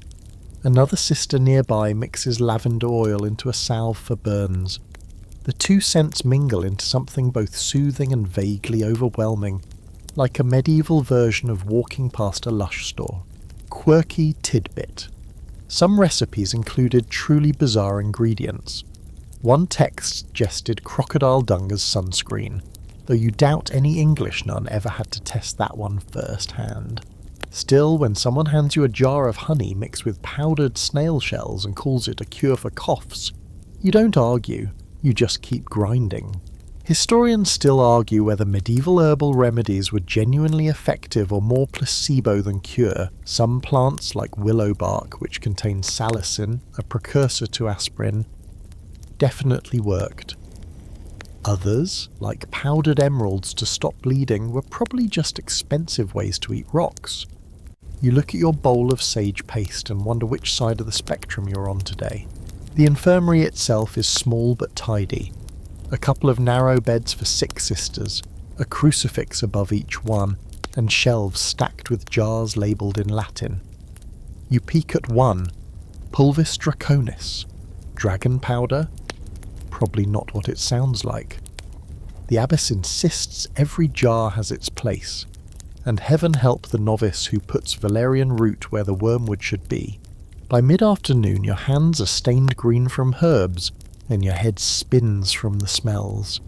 Another sister nearby mixes lavender oil into a salve for burns. The two scents mingle into something both soothing and vaguely overwhelming, like a medieval version of walking past a lush store. Quirky tidbit. Some recipes included truly bizarre ingredients. One text suggested crocodile dung as sunscreen, though you doubt any English nun ever had to test that one firsthand. Still, when someone hands you a jar of honey mixed with powdered snail shells and calls it a cure for coughs, you don't argue, you just keep grinding. Historians still argue whether medieval herbal remedies were genuinely effective or more placebo than cure. Some plants, like willow bark, which contains salicin, a precursor to aspirin, definitely worked. Others, like powdered emeralds to stop bleeding, were probably just expensive ways to eat rocks. You look at your bowl of sage paste and wonder which side of the spectrum you're on today. The infirmary itself is small but tidy. A couple of narrow beds for 6 sisters, a crucifix above each one, and shelves stacked with jars labelled in Latin. You peek at one, Pulvis Draconis. Dragon powder? Probably not what it sounds like. The abbess insists every jar has its place, and heaven help the novice who puts valerian root where the wormwood should be. By mid-afternoon your hands are stained green from herbs, and your head spins from the smells.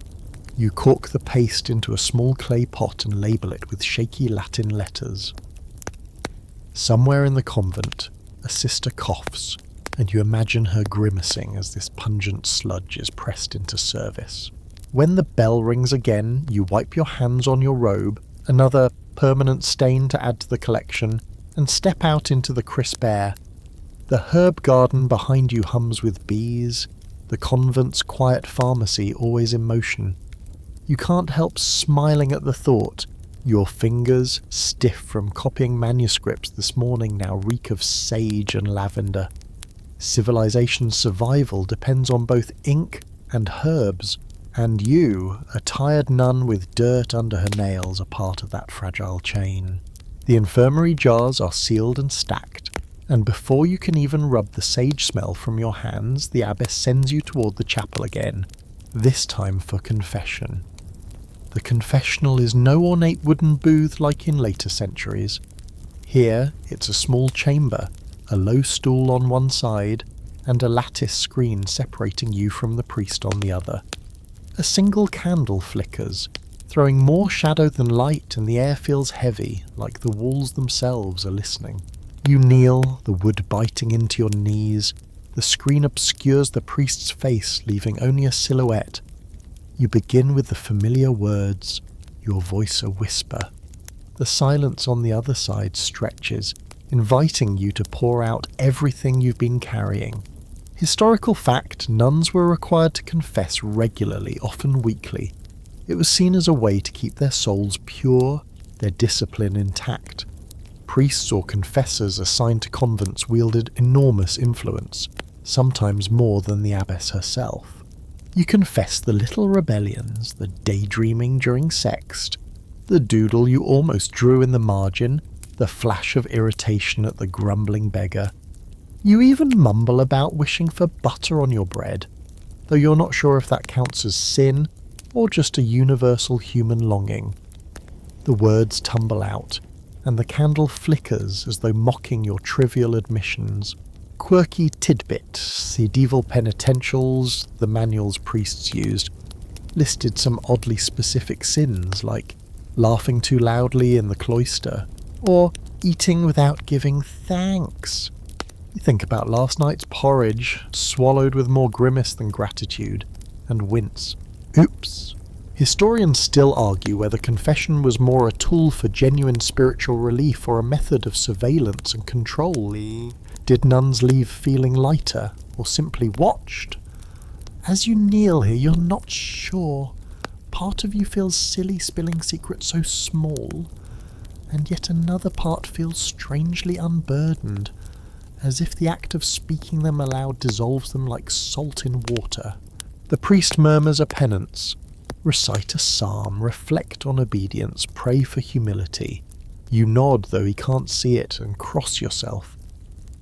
You cork the paste into a small clay pot and label it with shaky Latin letters. Somewhere in the convent, a sister coughs, and you imagine her grimacing as this pungent sludge is pressed into service. When the bell rings again, you wipe your hands on your robe, another permanent stain to add to the collection, and step out into the crisp air. The herb garden behind you hums with bees, the convent's quiet pharmacy always in motion. You can't help smiling at the thought. Your fingers, stiff from copying manuscripts this morning, now reek of sage and lavender. Civilization's survival depends on both ink and herbs, and you, a tired nun with dirt under her nails, are part of that fragile chain. The infirmary jars are sealed and stacked, and before you can even rub the sage smell from your hands, the abbess sends you toward the chapel again, this time for confession. The confessional is no ornate wooden booth like in later centuries. Here, it's a small chamber, a low stool on one side, and a lattice screen separating you from the priest on the other. A single candle flickers, throwing more shadow than light, and the air feels heavy, like the walls themselves are listening. You kneel, the wood biting into your knees. The screen obscures the priest's face, leaving only a silhouette. You begin with the familiar words, your voice a whisper. The silence on the other side stretches, inviting you to pour out everything you've been carrying. Historical fact, nuns were required to confess regularly, often weekly. It was seen as a way to keep their souls pure, their discipline intact. Priests or confessors assigned to convents wielded enormous influence. sometimes more than the abbess herself. You confess the little rebellions, the daydreaming during sext, the doodle you almost drew in the margin, the flash of irritation at the grumbling beggar. You even mumble about wishing for butter on your bread, though you're not sure if that counts as sin or just a universal human longing. The words tumble out, and the candle flickers as though mocking your trivial admissions. Quirky tidbits, the devil penitentials the manual's priests used, listed some oddly specific sins like laughing too loudly in the cloister, or eating without giving thanks. You think about last night's porridge, swallowed with more grimace than gratitude, and wince. Oops. Historians still argue whether confession was more a tool for genuine spiritual relief or a method of surveillance and control. Did nuns leave feeling lighter, or simply watched? As you kneel here, you're not sure. Part of you feels silly spilling secrets so small, and yet another part feels strangely unburdened, as if the act of speaking them aloud dissolves them like salt in water. The priest murmurs a penance. Recite a psalm, reflect on obedience, pray for humility. You nod, though he can't see it, and cross yourself.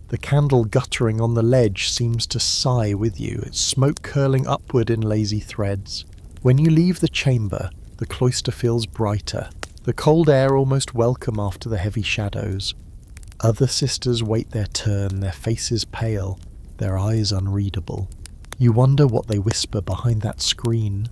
The candle guttering on the ledge seems to sigh with you, its smoke curling upward in lazy threads. When you leave the chamber, the cloister feels brighter, the cold air almost welcome after the heavy shadows. Other sisters wait their turn, their faces pale, their eyes unreadable. You wonder what they whisper behind that screen,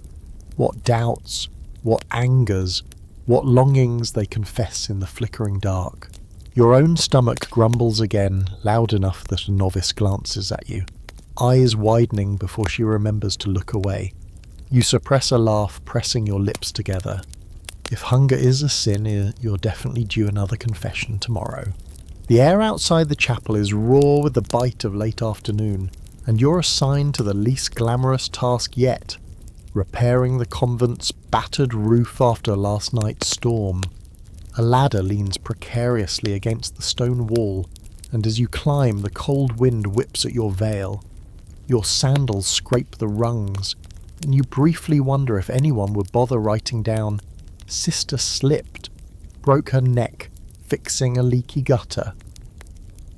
what doubts, what angers, what longings they confess in the flickering dark. Your own stomach grumbles again, loud enough that a novice glances at you, eyes widening before she remembers to look away. You suppress a laugh, pressing your lips together. If hunger is a sin, you're definitely due another confession tomorrow. The air outside the chapel is raw with the bite of late afternoon, and you're assigned to the least glamorous task yet, repairing the convent's battered roof after last night's storm. A ladder leans precariously against the stone wall, and as you climb, the cold wind whips at your veil. Your sandals scrape the rungs, and you briefly wonder if anyone would bother writing down, "Sister slipped, broke her neck, fixing a leaky gutter."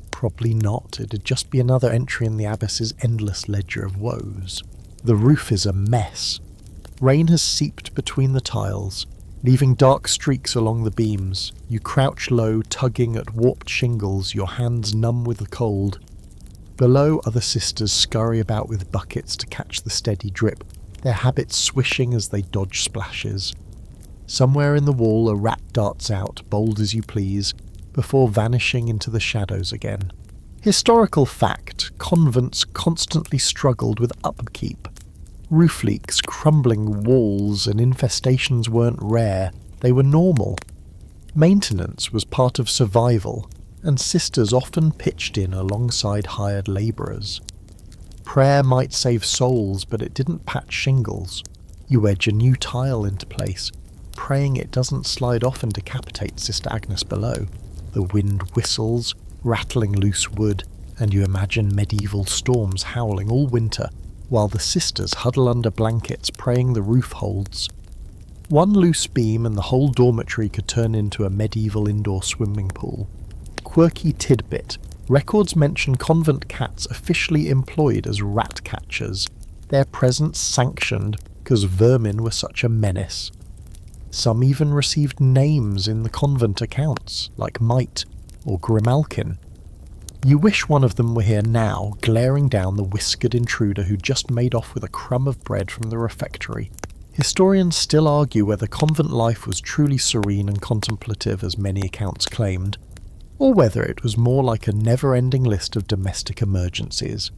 Probably not, it'd just be another entry in the abbess's endless ledger of woes. The roof is a mess. Rain has seeped between the tiles, leaving dark streaks along the beams. You crouch low, tugging at warped shingles, your hands numb with the cold. Below, other sisters scurry about with buckets to catch the steady drip, their habits swishing as they dodge splashes. Somewhere in the wall a rat darts out, bold as you please, before vanishing into the shadows again. Historical fact, convents constantly struggled with upkeep. Roof leaks, crumbling walls, and infestations weren't rare, they were normal. Maintenance was part of survival, and sisters often pitched in alongside hired labourers. Prayer might save souls, but it didn't patch shingles. You wedge a new tile into place, praying it doesn't slide off and decapitate Sister Agnes below. The wind whistles, rattling loose wood, and you imagine medieval storms howling all winter, while the sisters huddle under blankets praying the roof holds. One loose beam and the whole dormitory could turn into a medieval indoor swimming pool. Quirky tidbit, records mention convent cats officially employed as rat catchers, their presence sanctioned because vermin were such a menace. Some even received names in the convent accounts, like Mite or Grimalkin. You wish one of them were here now, glaring down the whiskered intruder who just made off with a crumb of bread from the refectory. Historians still argue whether convent life was truly serene and contemplative as many accounts claimed, or whether it was more like a never-ending list of domestic emergencies.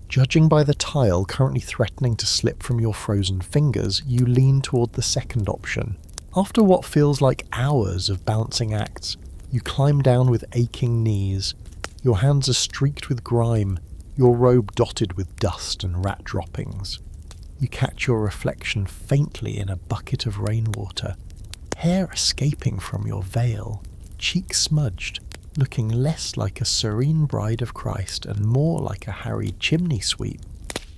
Judging by the tile currently threatening to slip from your frozen fingers, you lean toward the second option. After what feels like hours of balancing acts, you climb down with aching knees. Your hands are streaked with grime, your robe dotted with dust and rat droppings. You catch your reflection faintly in a bucket of rainwater, hair escaping from your veil, cheek smudged. looking less like a serene bride of Christ and more like a harried chimney sweep.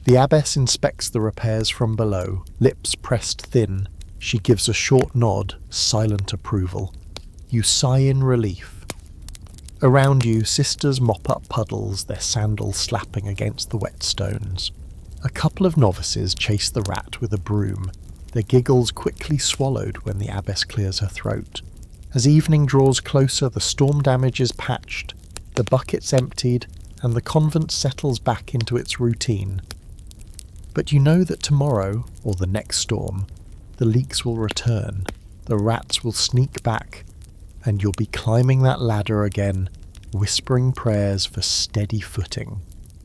The abbess inspects the repairs from below, lips pressed thin. She gives a short nod, silent approval. You sigh in relief. Around you, sisters mop up puddles, their sandals slapping against the wet stones. A couple of novices chase the rat with a broom, their giggles quickly swallowed when the abbess clears her throat. As evening draws closer, the storm damage is patched, the buckets emptied, and the convent settles back into its routine. But you know that tomorrow, or the next storm, the leaks will return, the rats will sneak back, and you'll be climbing that ladder again, whispering prayers for steady footing.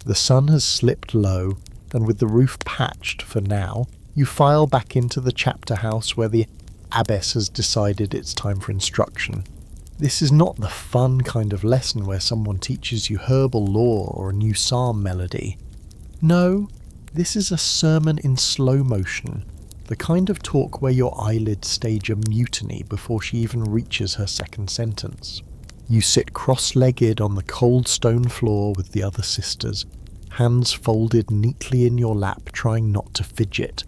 The sun has slipped low, and with the roof patched for now, you file back into the chapter house where the abbess has decided it's time for instruction. This is not the fun kind of lesson where someone teaches you herbal lore or a new psalm melody. No, this is a sermon in slow motion, the kind of talk where your eyelids stage a mutiny before she even reaches her second sentence. You sit cross-legged on the cold stone floor with the other sisters, hands folded neatly in your lap, trying not to fidget.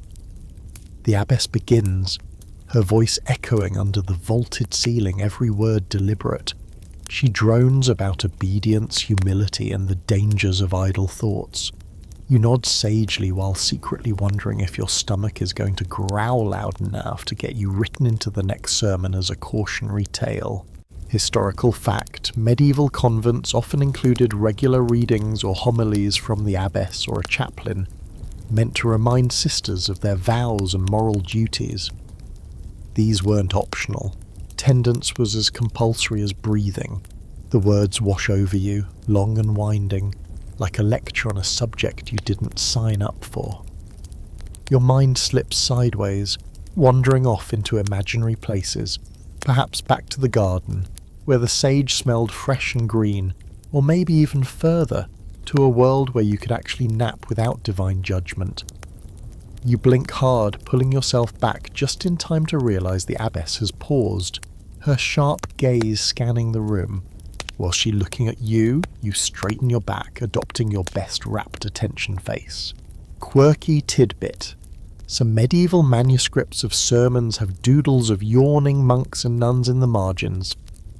The abbess begins, her voice echoing under the vaulted ceiling, every word deliberate. She drones about obedience, humility, and the dangers of idle thoughts. You nod sagely while secretly wondering if your stomach is going to growl loud enough to get you written into the next sermon as a cautionary tale. Historical fact, medieval convents often included regular readings or homilies from the abbess or a chaplain, meant to remind sisters of their vows and moral duties. These weren't optional. Attendance was as compulsory as breathing. The words wash over you, long and winding, like a lecture on a subject you didn't sign up for. Your mind slips sideways, wandering off into imaginary places, perhaps back to the garden, where the sage smelled fresh and green, or maybe even further, to a world where you could actually nap without divine judgment. You blink hard, pulling yourself back just in time to realize the abbess has paused, her sharp gaze scanning the room. While she looking at you, you straighten your back, adopting your best rapt attention face. Quirky tidbit. Some medieval manuscripts of sermons have doodles of yawning monks and nuns in the margins,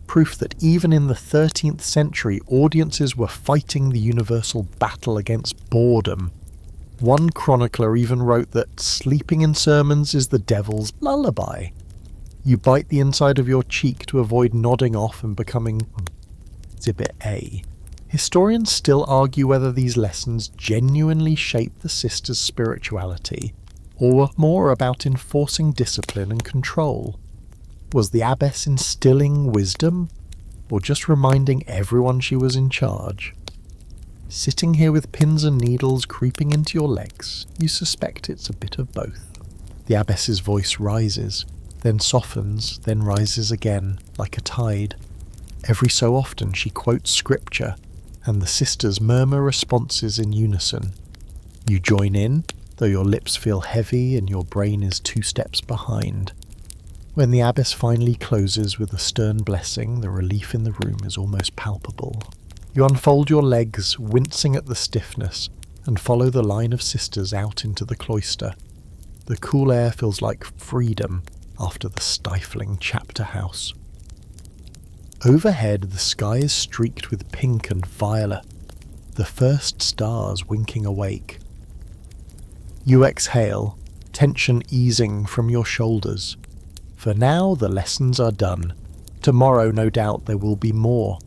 proof that even in the 13th century audiences were fighting the universal battle against boredom. One chronicler even wrote that sleeping in sermons is the devil's lullaby. You bite the inside of your cheek to avoid nodding off and becoming Exhibit A. Historians still argue whether these lessons genuinely shaped the sisters' spirituality, or were more about enforcing discipline and control. Was the abbess instilling wisdom, or just reminding everyone she was in charge? Sitting here with pins and needles creeping into your legs, you suspect it's a bit of both. The abbess's voice rises, then softens, then rises again, like a tide. Every so often she quotes scripture, and the sisters murmur responses in unison. You join in, though your lips feel heavy and your brain is 2 steps behind. When the abbess finally closes with a stern blessing, the relief in the room is almost palpable. You unfold your legs, wincing at the stiffness, and follow the line of sisters out into the cloister. The cool air feels like freedom after the stifling chapter house. Overhead, the sky is streaked with pink and violet, the first stars winking awake. You exhale, tension easing from your shoulders. For now, the lessons are done. Tomorrow, no doubt, there will be more.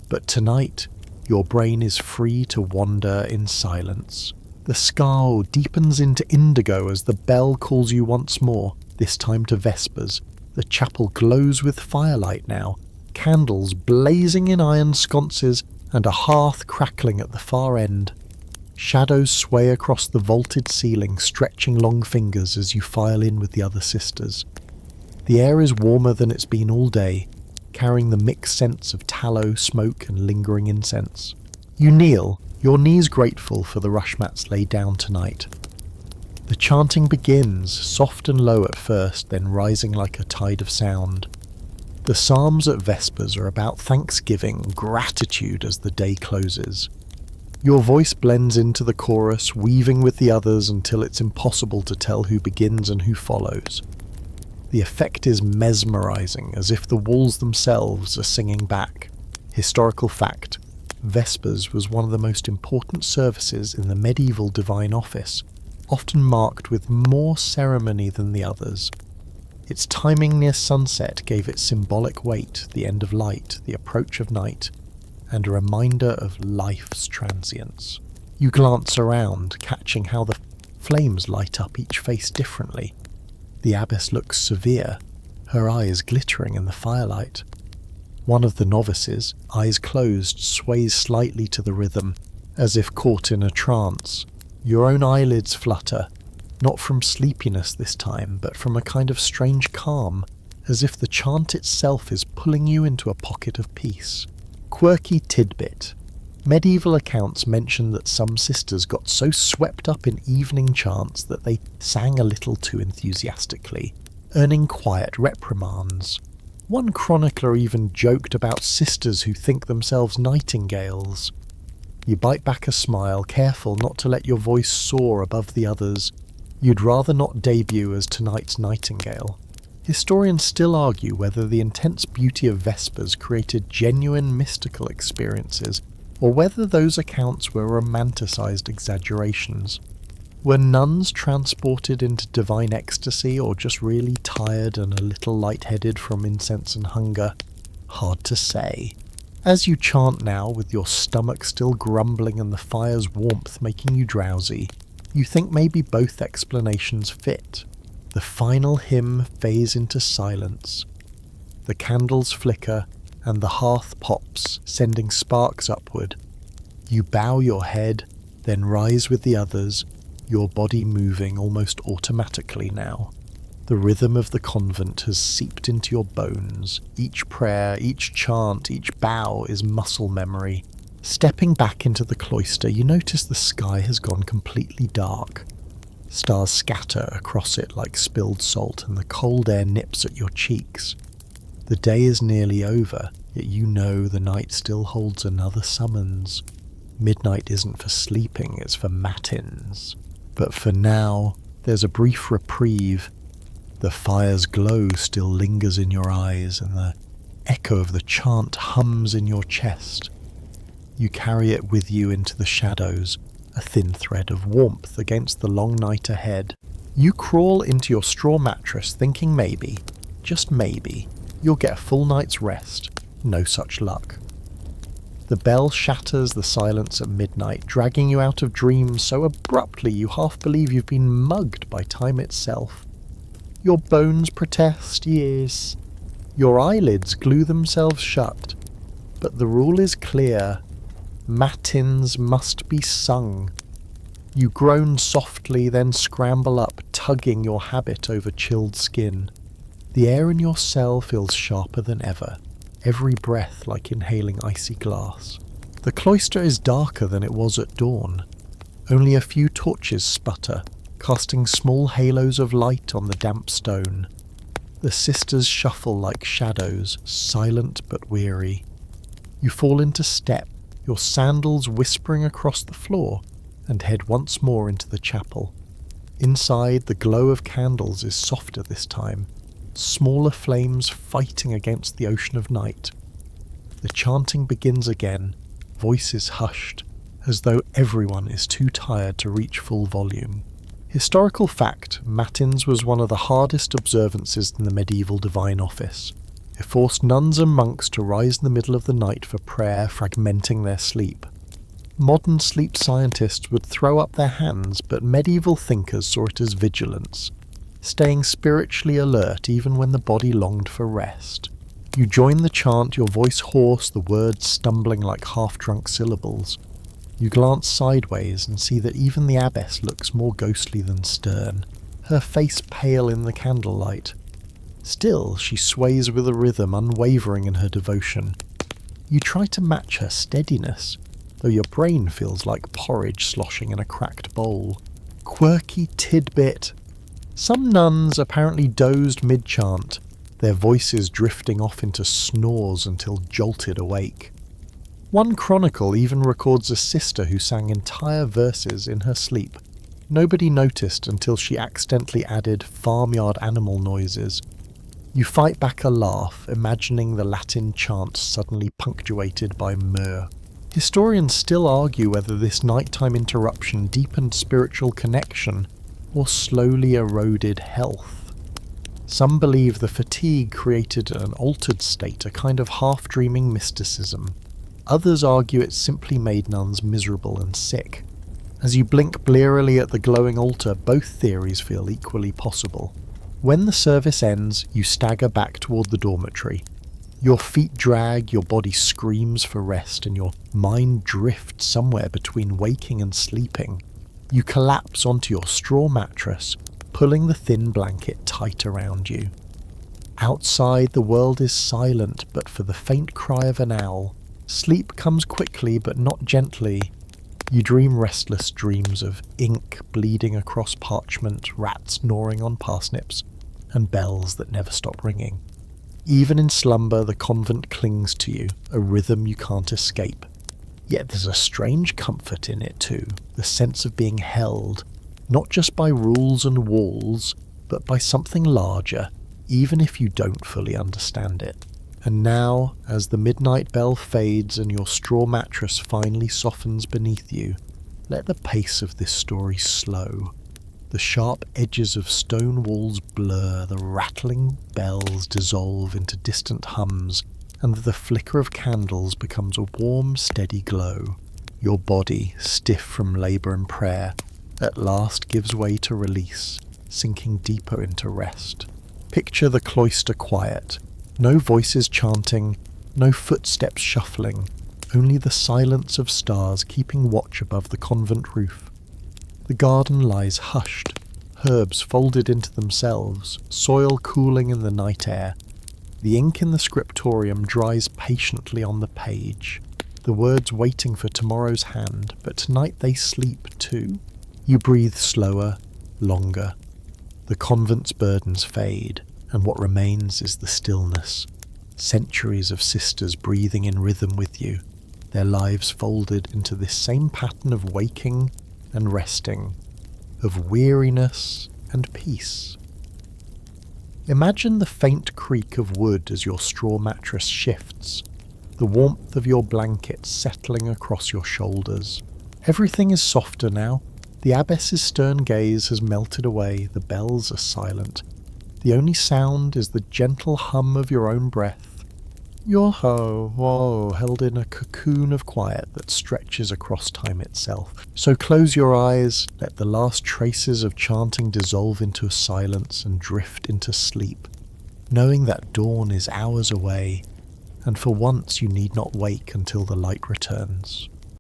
But tonight, your brain is free to wander in silence. The sky deepens into indigo as the bell calls you once more, this time to vespers. The chapel glows with firelight now, candles blazing in iron sconces and a hearth crackling at the far end. Shadows sway across the vaulted ceiling, stretching long fingers as you file in with the other sisters. The air is warmer than it's been all day, carrying the mixed scents of tallow, smoke, and lingering incense. You kneel, your knees grateful for the rush mats laid down tonight. The chanting begins, soft and low at first, then rising like a tide of sound. The psalms at Vespers are about thanksgiving, gratitude as the day closes. Your voice blends into the chorus, weaving with the others until it's impossible to tell who begins and who follows. The effect is mesmerizing, as if the walls themselves are singing back. Historical fact: Vespers was one of the most important services in the medieval divine office, often marked with more ceremony than the others. Its timing near sunset gave it symbolic weight, the end of light, the approach of night, and a reminder of life's transience. You glance around, catching how the flames light up each face differently. The abbess looks severe, her eyes glittering in the firelight. One of the novices, eyes closed, sways slightly to the rhythm, as if caught in a trance. Your own eyelids flutter, not from sleepiness this time, but from a kind of strange calm, as if the chant itself is pulling you into a pocket of peace. Quirky tidbit. Medieval accounts mention that some sisters got so swept up in evening chants that they sang a little too enthusiastically, earning quiet reprimands. One chronicler even joked about sisters who think themselves nightingales. You bite back a smile, careful not to let your voice soar above the others. You'd rather not debut as tonight's nightingale. Historians still argue whether the intense beauty of Vespers created genuine mystical experiences, or whether those accounts were romanticized exaggerations. Were nuns transported into divine ecstasy, or just really tired and a little lightheaded from incense and hunger? Hard to say. As you chant now, with your stomach still grumbling and the fire's warmth making you drowsy, you think maybe both explanations fit. The final hymn fades into silence. The candles flicker, and the hearth pops, sending sparks upward. You bow your head, then rise with the others, your body moving almost automatically now. The rhythm of the convent has seeped into your bones. Each prayer, each chant, each bow is muscle memory. Stepping back into the cloister, you notice the sky has gone completely dark. Stars scatter across it like spilled salt, and the cold air nips at your cheeks. The day is nearly over, yet you know the night still holds another summons. Midnight isn't for sleeping, it's for matins. But for now, there's a brief reprieve. The fire's glow still lingers in your eyes, and the echo of the chant hums in your chest. You carry it with you into the shadows, a thin thread of warmth against the long night ahead. You crawl into your straw mattress thinking maybe, just maybe, you'll get a full night's rest. No such luck. The bell shatters the silence at midnight, dragging you out of dreams so abruptly you half believe you've been mugged by time itself. Your bones protest, yes. Your eyelids glue themselves shut. But the rule is clear. Matins must be sung. You groan softly, then scramble up, tugging your habit over chilled skin. The air in your cell feels sharper than ever, every breath like inhaling icy glass. The cloister is darker than it was at dawn. Only a few torches sputter, casting small halos of light on the damp stone. The sisters shuffle like shadows, silent but weary. You fall into step, your sandals whispering across the floor, and head once more into the chapel. Inside, the glow of candles is softer this time, smaller flames fighting against the ocean of night. The chanting begins again, voices hushed, as though everyone is too tired to reach full volume. Historical fact, Matins was one of the hardest observances in the medieval divine office. It forced nuns and monks to rise in the middle of the night for prayer, fragmenting their sleep. Modern sleep scientists would throw up their hands, but medieval thinkers saw it as vigilance, staying spiritually alert even when the body longed for rest. You join the chant, your voice hoarse, the words stumbling like half-drunk syllables. You glance sideways and see that even the abbess looks more ghostly than stern, her face pale in the candlelight. Still, she sways with a rhythm, unwavering in her devotion. You try to match her steadiness, though your brain feels like porridge sloshing in a cracked bowl. Quirky tidbit. Some nuns apparently dozed mid-chant, their voices drifting off into snores until jolted awake. One chronicle even records a sister who sang entire verses in her sleep. Nobody noticed until she accidentally added farmyard animal noises. You fight back a laugh, imagining the Latin chant suddenly punctuated by myrrh. Historians still argue whether this nighttime interruption deepened spiritual connection or slowly eroded health. Some believe the fatigue created an altered state, a kind of half-dreaming mysticism. Others argue it simply made nuns miserable and sick. As you blink blearily at the glowing altar, both theories feel equally possible. When the service ends, you stagger back toward the dormitory. Your feet drag, your body screams for rest, and your mind drifts somewhere between waking and sleeping. You collapse onto your straw mattress, pulling the thin blanket tight around you. Outside, the world is silent, but for the faint cry of an owl. Sleep comes quickly, but not gently. You dream restless dreams of ink bleeding across parchment, rats gnawing on parsnips, and bells that never stop ringing. Even in slumber, the convent clings to you, a rhythm you can't escape. Yet there's a strange comfort in it too, the sense of being held, not just by rules and walls, but by something larger, even if you don't fully understand it. And now, as the midnight bell fades and your straw mattress finally softens beneath you, let the pace of this story slow. The sharp edges of stone walls blur, the rattling bells dissolve into distant hums, and the flicker of candles becomes a warm, steady glow. Your body, stiff from labour and prayer, at last gives way to release, sinking deeper into rest. Picture the cloister quiet. No voices chanting, no footsteps shuffling, only the silence of stars keeping watch above the convent roof. The garden lies hushed, herbs folded into themselves, soil cooling in the night air. The ink in the scriptorium dries patiently on the page, the words waiting for tomorrow's hand, but tonight they sleep too. You breathe slower, longer. The convent's burdens fade, and what remains is the stillness. Centuries of sisters breathing in rhythm with you, their lives folded into this same pattern of waking and resting, of weariness and peace. Imagine the faint creak of wood as your straw mattress shifts, the warmth of your blanket settling across your shoulders. Everything is softer now. The abbess's stern gaze has melted away, the bells are silent. The only sound is the gentle hum of your own breath. You're held in a cocoon of quiet that stretches across time itself. So close your eyes, let the last traces of chanting dissolve into silence and drift into sleep, knowing that dawn is hours away, and for once you need not wake until the light returns.